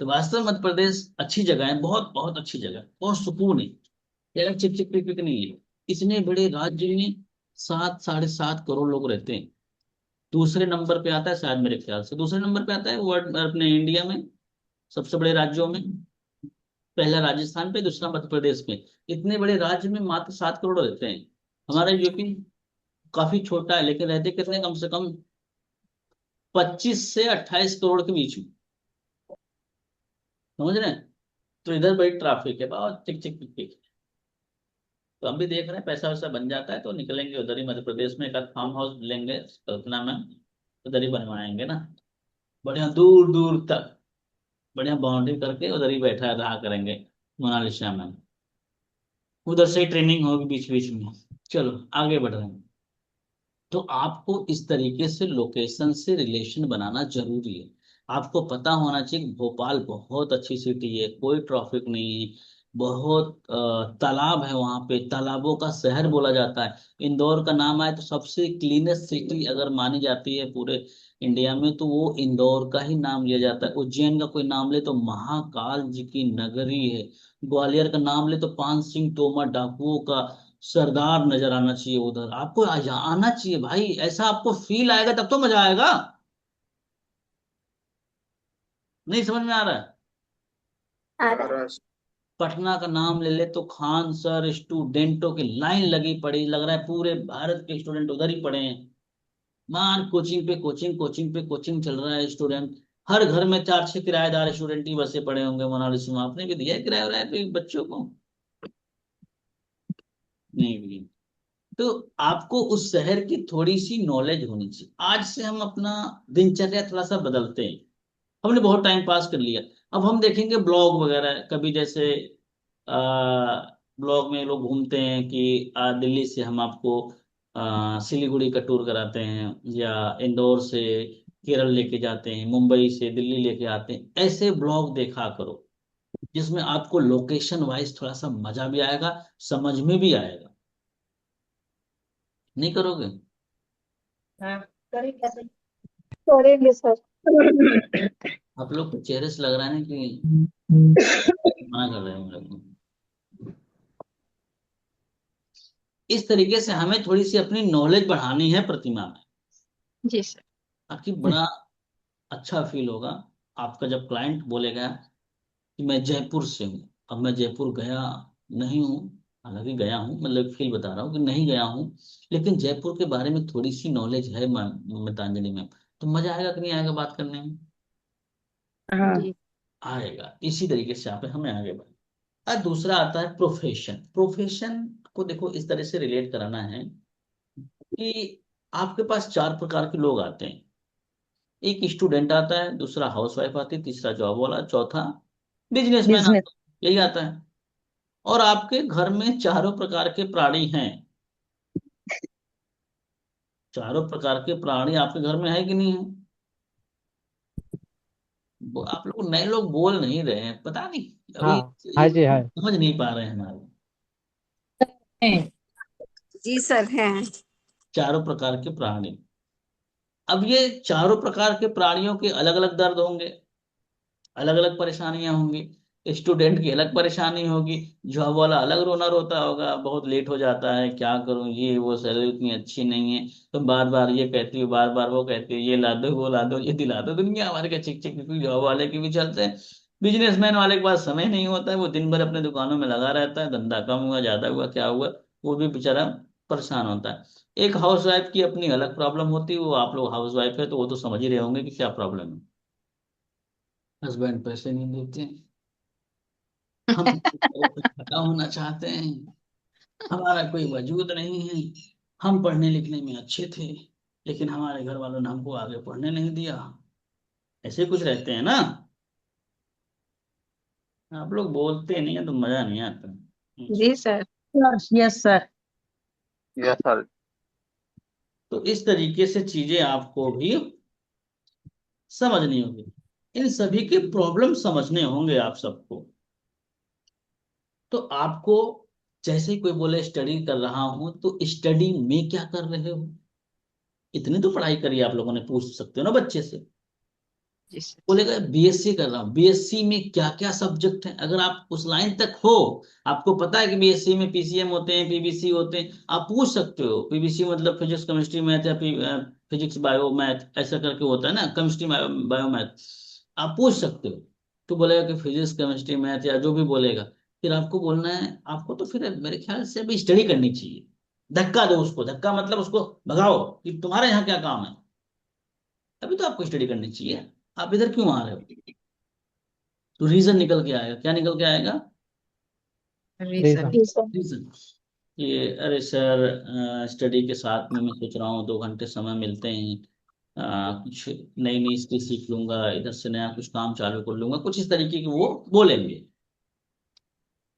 S1: तो वास्तव में मध्य प्रदेश अच्छी जगह है, बहुत बहुत अच्छी जगह, बहुत सुकून है। यार चिक चिक पिक पिक नहीं है। इतने बड़े राज्य में 7-7.5 करोड़ लोग रहते हैं। दूसरे नंबर पे आता है शायद, मेरे ख्याल से दूसरे नंबर पे आता है वर्ल्ड अपने इंडिया में सबसे बड़े राज्यों में पहला राजस्थान पे, दूसरा मध्य प्रदेश पे। इतने बड़े राज्य में मात्र 7 करोड़ रहते हैं। हमारा यूपी काफी छोटा है, लेकिन रहते कितने, कम से कम 25 से 28 करोड़ के बीच में। समझ रहे हैं? तो इधर बड़ी ट्रैफिक है, बहुत टिक टिक टिक टिक। तो हम भी देख रहे हैं, पैसा वैसा बन जाता है तो निकलेंगे उधर ही, मध्य प्रदेश में एक फार्म हाउस लेंगे कल्पना में, उधर ही बनवाएंगे ना, बढ़िया दूर दूर तक, बढ़िया बाउंड्री करके उधर ही बैठा रहा करेंगे मोनालिसा में। उधर से ही ट्रेनिंग होगी बीच बीच में। चलो आगे बढ़ रहे हैं। तो आपको इस तरीके से लोकेशन से रिलेशन बनाना जरूरी है। आपको पता होना चाहिए कि भोपाल बहुत अच्छी सिटी है, कोई ट्रैफिक नहीं है, बहुत तालाब है वहां पे, तालाबों का शहर बोला जाता है। इंदौर का नाम आए तो सबसे क्लीनेस्ट सिटी अगर मानी जाती है पूरे इंडिया में, तो वो इंदौर का ही नाम लिया जाता है। उज्जैन का कोई नाम ले तो महाकाल जी की नगरी है। ग्वालियर का नाम ले तो पान सिंह तोमर डाकुओं का सरदार नजर आना चाहिए उधर। आपको आना चाहिए भाई, ऐसा आपको फील आएगा तब तो मजा आएगा। नहीं समझ में आ रहा है?
S2: आ रहा है।
S1: पटना का नाम ले ले तो खान सर स्टूडेंटों की लाइन लगी पड़ी, लग रहा है पूरे भारत के स्टूडेंट उधर ही पढ़े हैं। मान कोचिंग पे कोचिंग, कोचिंग पे कोचिंग चल रहा है। स्टूडेंट हर घर में 4-6 किराएदार स्टूडेंट ही बसे पड़े होंगे। मोनालिसा में आपने भी दिया है किराया उराया पे बच्चों को? नहीं भी। तो आपको उस शहर की थोड़ी सी नॉलेज होनी चाहिए। आज से हम अपना दिनचर्या थोड़ा सा बदलते हैं। हमने बहुत टाइम पास कर लिया, अब हम देखेंगे ब्लॉग वगैरह। कभी जैसे ब्लॉग में लोग घूमते हैं कि दिल्ली से हम आपको सिलीगुड़ी का टूर कराते हैं, या इंदौर से केरल लेके जाते हैं, मुंबई से दिल्ली लेके आते हैं। ऐसे ब्लॉग देखा करो जिसमें आपको लोकेशन वाइज थोड़ा सा मजा भी आएगा, समझ में भी आएगा। नहीं करोगे?
S2: हाँ, करेंगे सर। करेंगे सर।
S1: आप लोग को चेहरे से लग रहा है ना कि मना कर रहे हैं हम लोग को। इस तरीके से हमें थोड़ी सी अपनी नॉलेज बढ़ानी है प्रतिमा में।
S6: जी सर।
S1: आपकी बड़ा अच्छा फील होगा आपका जब क्लाइंट बोलेगा कि मैं जयपुर से हूँ। अब मैं जयपुर गया नहीं हूँ, हालांकि गया हूँ, मतलब फील बता रहा हूँ कि नहीं गया हूँ, लेकिन जयपुर के बारे में थोड़ी सी नॉलेज है मितांजलि में। तो मजा आएगा कि नहीं आएगा बात करने में?
S5: हाँ।
S2: जी।
S1: आएगा। इसी तरीके से आप हमें आगे बढ़े। और दूसरा आता है प्रोफेशन। प्रोफेशन को देखो इस तरह से रिलेट कराना है कि आपके पास 4 प्रकार के लोग आते हैं। एक स्टूडेंट आता है, दूसरा हाउसवाइफ आती है, तीसरा जॉब वाला, चौथा बिजनेसमैन
S5: बिजनेस।
S1: आता है। यही आता है। और आपके घर में चारों प्रकार के प्राणी हैं। चारों प्रकार के प्राणी आपके घर में है कि नहीं है? आप लोग नए लोग बोल नहीं रहे हैं, पता नहीं अभी
S7: हाँ। हाँ जी, हाँ।
S1: समझ नहीं पा रहे हैं हमारे।
S2: जी सर हैं।
S1: चारों प्रकार के प्राणी। अब ये चारों प्रकार के प्राणियों के अलग अलग दर्द होंगे, अलग अलग परेशानियां होंगी। स्टूडेंट की अलग परेशानी होगी, जॉब वाला अलग रोना रोता होगा, बहुत लेट हो जाता है, क्या करूं, ये वो सैलरी उतनी अच्छी नहीं है, तो बार बार ये कहती हूँ, बार बार वो कहती है, ये ला दो वो ला दो ये दिला दो। दुनिया हमारे के चिक चिक, जॉब वाले के भी चलते हैं। बिजनेसमैन वाले के पास समय नहीं होता है, वो दिन भर अपने दुकानों में लगा रहता है, धंधा कम हुआ ज्यादा हुआ क्या हुआ, वो भी बेचारा परेशान होता है। एक हाउस वाइफ की अपनी अलग प्रॉब्लम होती है, वो आप लोग हाउस वाइफ है तो वो तो समझ ही रहे होंगे कि क्या प्रॉब्लम है। हस्बैंड पैसे नहीं देते, हम खड़ा होना चाहते हैं, हमारा कोई वजूद नहीं है, हम पढ़ने लिखने में अच्छे थे लेकिन हमारे घर वालों ने हमको आगे पढ़ने नहीं दिया। ऐसे कुछ रहते हैं ना। आप लोग बोलते नहीं है तो मजा नहीं आता।
S6: जी sir.
S5: Yes sir.
S11: Yes sir.
S1: तो इस तरीके से चीजें आपको भी समझनी होगी। इन सभी के प्रॉब्लम समझने होंगे आप सबको। तो आपको जैसे ही कोई बोले स्टडी कर रहा हूं, तो स्टडी में क्या कर रहे हो? इतनी तो पढ़ाई करी आप लोगों ने, पूछ सकते हो ना बच्चे से।
S6: जी सर।
S1: बोलेगा बीएससी कर रहा हूँ, बीएससी में क्या क्या सब्जेक्ट हैं? अगर आप उस लाइन तक हो, आपको पता है कि बीएससी में पीसीएम होते हैं, पीबीसी होते हैं, आप पूछ सकते हो। पीबीसी मतलब फिजिक्स केमिस्ट्री मैथ, या फिजिक्स बायो मैथ ऐसा करके होता है ना, केमिस्ट्री बायो मैथ। आप पूछ सकते हो तो बोलेगा कि फिजिक्स केमिस्ट्री मैथ या जो भी बोलेगा, फिर आपको बोलना है, आपको तो फिर मेरे ख्याल से अभी स्टडी करनी चाहिए। धक्का दो उसको, धक्का मतलब उसको भगाओ कि तुम्हारे यहाँ क्या काम है, अभी तो आपको स्टडी करनी चाहिए, आप इधर क्यों आ रहे हो। तो रीजन निकल के आएगा, क्या निकल के आएगा,
S6: रीजन।
S1: रीजन। ये अरे सर स्टडी के साथ में मैं सोच रहा हूँ 2 घंटे समय मिलते हैं, कुछ नई नई स्किल सीख लूंगा, इधर से नया कुछ काम चालू कर लूंगा, कुछ इस तरीके की वो बोलेंगे।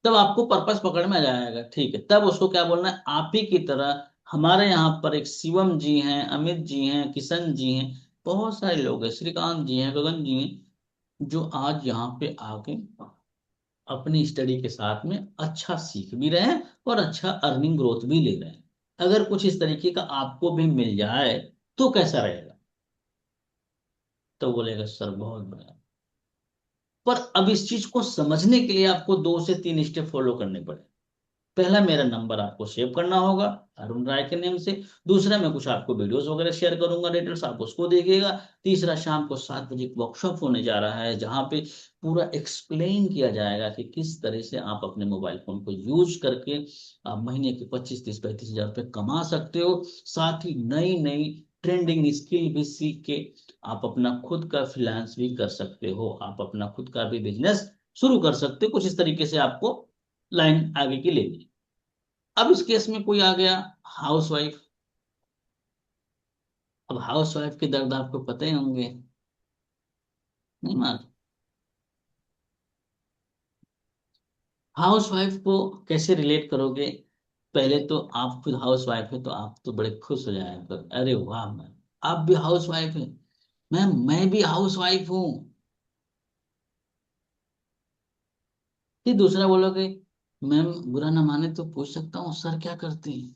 S1: तब आपको पर्पस पकड़ में आ जाएगा, ठीक है, तब उसको क्या बोलना है, आप ही की तरह हमारे यहाँ पर एक शिवम जी हैं, अमित जी हैं, किशन जी हैं, बहुत सारे लोग हैं, श्रीकांत जी हैं, गगन जी हैं, जो आज यहाँ पे आके अपनी स्टडी के साथ में अच्छा सीख भी रहे हैं और अच्छा अर्निंग ग्रोथ भी ले रहे हैं। अगर कुछ इस तरीके का आपको भी मिल जाए तो कैसा रहेगा। तो बोलेगा सर बहुत बढ़िया। पर अब इस चीज को समझने के लिए आपको 2 से 3 स्टेप फॉलो करने पड़े। पहला, मेरा नंबर आपको सेव करना होगा अरुण राय के नेम से। दूसरा, मैं कुछ आपको वीडियोस वगैरह शेयर करूंगा, डिटेल्स आप उसको देखिएगा। तीसरा, शाम को 7 बजे एक वर्कशॉप होने जा रहा है जहां पे पूरा एक्सप्लेन किया जाएगा कि किस तरह से आप अपने मोबाइल फोन को यूज करके आप महीने के 25, 30, 35 हजार रुपये कमा सकते हो। साथ ही नई नई ट्रेंडिंग स्किल भी सीख के आप अपना खुद का फ्रीलांस भी कर सकते हो, आप अपना खुद का भी बिजनेस शुरू कर सकते हो। कुछ इस तरीके से आपको लाइन आगे की लेनी। अब इस केस में कोई आ गया हाउसवाइफ। अब हाउसवाइफ के दर्द आपको पता ही होंगे, नहीं मालूम। हाउसवाइफ को कैसे रिलेट करोगे, पहले तो आप खुद हाउसवाइफ है तो आप तो बड़े खुश हो जाएंगे, अरे वाह मैम आप भी हाउसवाइफ है, मैम मैं भी हाउसवाइफ हूँ। फिर दूसरा बोलोगे, मैम बुरा ना माने तो पूछ सकता हूँ सर क्या करते हैं।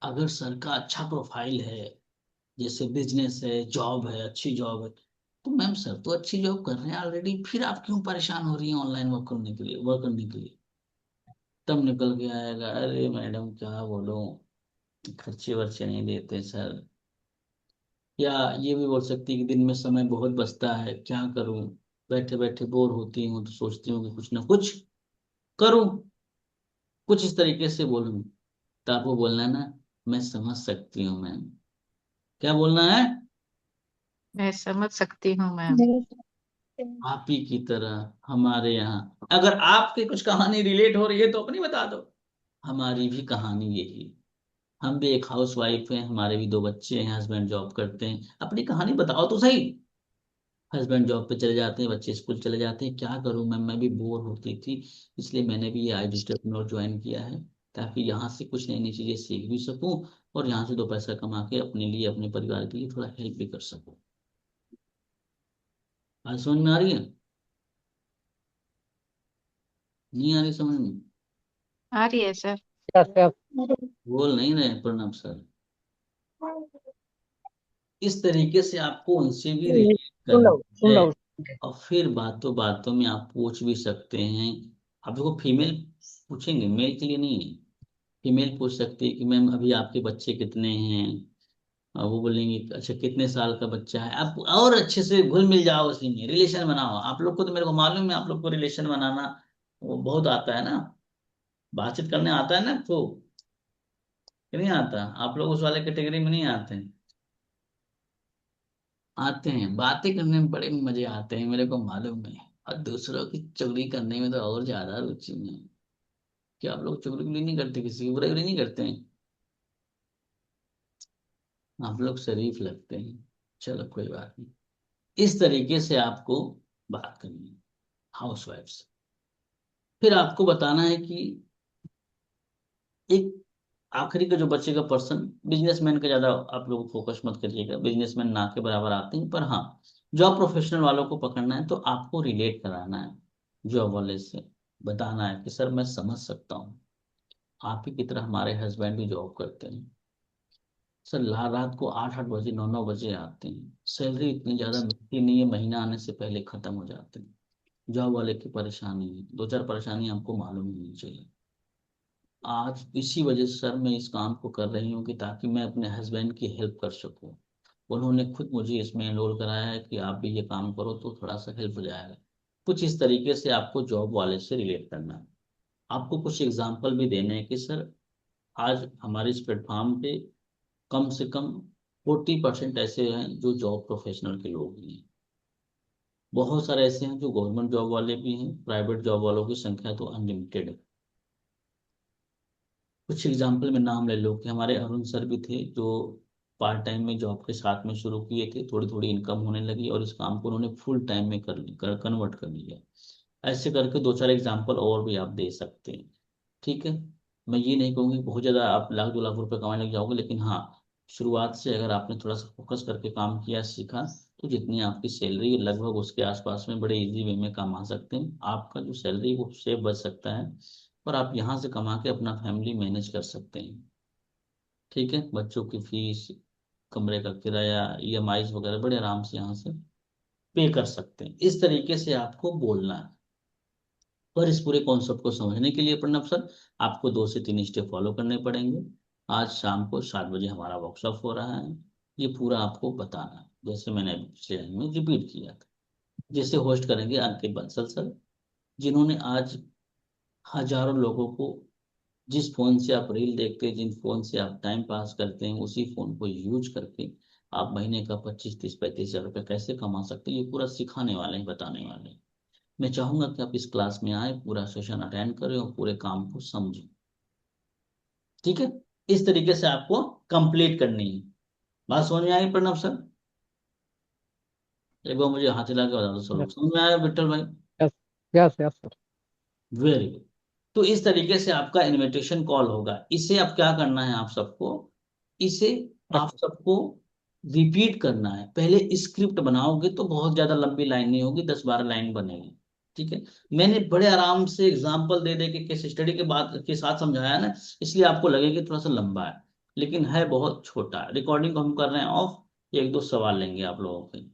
S1: अगर सर का अच्छा प्रोफाइल है, जैसे बिजनेस है, जॉब है, अच्छी जॉब है, तो मैम सर तो अच्छी जॉब कर रहे हैं ऑलरेडी, फिर आप क्यों परेशान हो रही हैं ऑनलाइन वर्क करने के लिए। तब निकल के आएगा, अरे मैडम क्या बोलो, खर्चे वर्चे नहीं देते सर। या ये भी बोल सकती है कि दिन में समय बहुत बचता है, क्या करूं, बैठे बैठे बोर होती हूँ तो सोचती हूँ कि कुछ ना कुछ करूं, कुछ इस तरीके से बोलूं। तो आपको बोलना है ना, मैं समझ सकती हूँ मैम। क्या बोलना है,
S6: मैं समझ सकती हूँ मैम।
S1: आप ही की तरह हमारे यहाँ, अगर आपकी कुछ कहानी रिलेट हो रही है तो अपनी बता दो। हमारी भी कहानी यही है, हम भी एक हाउस वाइफ हैं, हमारे भी 2 बच्चे हैं, हस्बैंड जॉब करते हैं, अपनी कहानी बताओ तो सही। हस्बैंड जॉब पे चले जाते हैं, बच्चे स्कूल चले जाते हैं, क्या करूं मैं भी बोर होती थी, इसलिए मैंने भी ये आई डिजिटल ज्वाइन किया है, ताकि यहाँ से कुछ नई नई चीजें सीख भी सकूं और यहाँ से 2 पैसा कमा के अपने लिए, अपने परिवार के लिए थोड़ा हेल्प भी कर सकूं। आज समझ में आ रही है, नहीं आ रही समझ में।
S6: आ रही है सर।
S7: सर
S1: बोल नहीं रहे प्रणब सर। इस तरीके से आपको उनसे भी रिलेट
S3: सुन लो
S1: करना
S3: सुन
S1: है।
S3: लो।
S1: और फिर बातों बातों में आप पूछ भी सकते हैं। आप देखो फीमेल पूछेंगे, मेल के लिए नहीं है। फीमेल पूछ सकती है कि मैम अभी आपके बच्चे कितने हैं, और वो बोलेंगे अच्छा कितने साल का बच्चा है। आप और अच्छे से घुल मिल जाओ, उसी में रिलेशन बनाओ। आप लोग को तो मेरे को मालूम है, आप लोग को रिलेशन बनाना वो बहुत आता है ना, बातचीत करने आता है ना आपको, कि नहीं आता। आप लोग उस वाले कैटेगरी में नहीं आते हैं, आते हैं, बातें करने में बड़े मजे आते हैं मेरे को मालूम है। और दूसरों की चुगली करने में तो और ज्यादा रुचि में है। क्या आप लोग चुगली नहीं करते, किसी की बुराई नहीं करते हैं, आप लोग शरीफ लगते हैं। चलो कोई बात नहीं। इस तरीके से आपको बात करनी है हाउस वाइफ से। फिर आपको बताना है कि एक आखिरी का जो बचेगा पर्सन, बिजनेसमैन का ज्यादा आप लोग फोकस मत करिएगा, बिजनेसमैन ना के बराबर आते हैं, पर हाँ जॉब प्रोफेशनल वालों को पकड़ना है तो आपको रिलेट कराना है जॉब वाले से, बताना है कि सर मैं समझ सकता हूँ, आप ही की तरह हमारे हस्बैंड भी जॉब करते हैं सर, रात को 8 8 बजे 9 9 बजे आते हैं, सैलरी इतनी ज्यादा मिलती नहीं है, महीना आने से पहले खत्म हो जाते हैं। जॉब वाले की परेशानी है, 2 4 परेशानी आपको मालूम होनी चाहिए। आज इसी वजह से सर मैं इस काम को कर रही हूँ कि ताकि मैं अपने हस्बैंड की हेल्प कर सकूँ। उन्होंने खुद मुझे इसमें एनरोल कराया है कि आप भी ये काम करो तो थोड़ा सा हेल्प हो जाएगा। कुछ इस तरीके से आपको जॉब वाले से रिलेट करना है। आपको कुछ एग्जाम्पल भी देने हैं कि सर आज हमारे इस प्लेटफॉर्म पे कम से कम 40% ऐसे हैं जो जॉब प्रोफेशनल के लोग ही हैं। बहुत सारे ऐसे हैं जो गवर्नमेंट जॉब वाले भी हैं, प्राइवेट जॉब वालों की संख्या तो अनलिमिटेड है। कुछ एग्जाम्पल में नाम ले लो कि हमारे अरुण सर भी थे जो पार्ट टाइम में जॉब के साथ में शुरू किए थे, थोड़ी थोड़ी इनकम होने लगी और इस काम को उन्होंने फुल टाइम में कन्वर्ट कर लिया। ऐसे करके दो चार एग्जाम्पल और भी आप दे सकते हैं। ठीक है, मैं ये नहीं कहूँगी बहुत ज़्यादा आप लाख 2 लाख रुपए कमाने लग जाओगे, लेकिन हाँ शुरुआत से अगर आपने थोड़ा सा फोकस करके काम किया सीखा तो जितनी आपकी सैलरी है लगभग उसके आसपास में बड़े इजी वे में कमा सकते हैं। आपका जो सैलरी वो सेव बच सकता है और आप यहाँ से कमा के अपना फैमिली मैनेज कर सकते हैं। ठीक है, बच्चों की फीस, कमरे का किराया, ईएमआईज वगैरह बड़े आराम से यहाँ से पे कर सकते हैं। इस तरीके से आपको बोलना है। पर इस पूरे कॉन्सेप्ट को समझने के लिए प्रणव सर आपको 2 से 3 स्टेप फॉलो करने पड़ेंगे। आज शाम को 7 बजे हमारा वर्कशॉप हो रहा है, ये पूरा आपको बताना है जैसे मैंने अभी पिछले टाइम में रिपीट किया था। जिसे होस्ट करेंगे अंकित बंसल सर, जिन्होंने आज हजारों लोगों को, जिस फोन से आप रील देखते हैं, जिन फोन से आप टाइम पास करते हैं, उसी फोन को यूज करके आप महीने का 25, 30, 35 हज़ार रुपये कैसे कमा सकते हैं ये पूरा सिखाने वाले हैं, बताने वाले हैं। मैं चाहूंगा कि आप इस क्लास में आए, पूरा सेशन अटेंड करें और पूरे काम को समझें। ठीक है, इस तरीके से आपको कंप्लीट करनी है। बात समझ में आई प्रणव सर? एक बार मुझे हाथ हिला के बता दो सब लोग, समझ में आया विठल भाई?
S7: Yes yes yes sir.
S1: Very good. तो इस तरीके से आपका इनविटेशन कॉल होगा। इसे अब क्या करना है आप सबको, इसे आप सबको रिपीट करना है। पहले स्क्रिप्ट बनाओगे तो बहुत ज्यादा लंबी लाइन नहीं होगी, 10-12 लाइन बनेगी। ठीक है, मैंने बड़े आराम से एग्जांपल दे दे के केस स्टडी के बाद के साथ समझाया ना, इसलिए आपको लगे कि थोड़ा सा लंबा है, लेकिन है बहुत छोटा। रिकॉर्डिंग को हम कर रहे हैं ऑफ, 1-2 सवाल लेंगे आप लोगों के।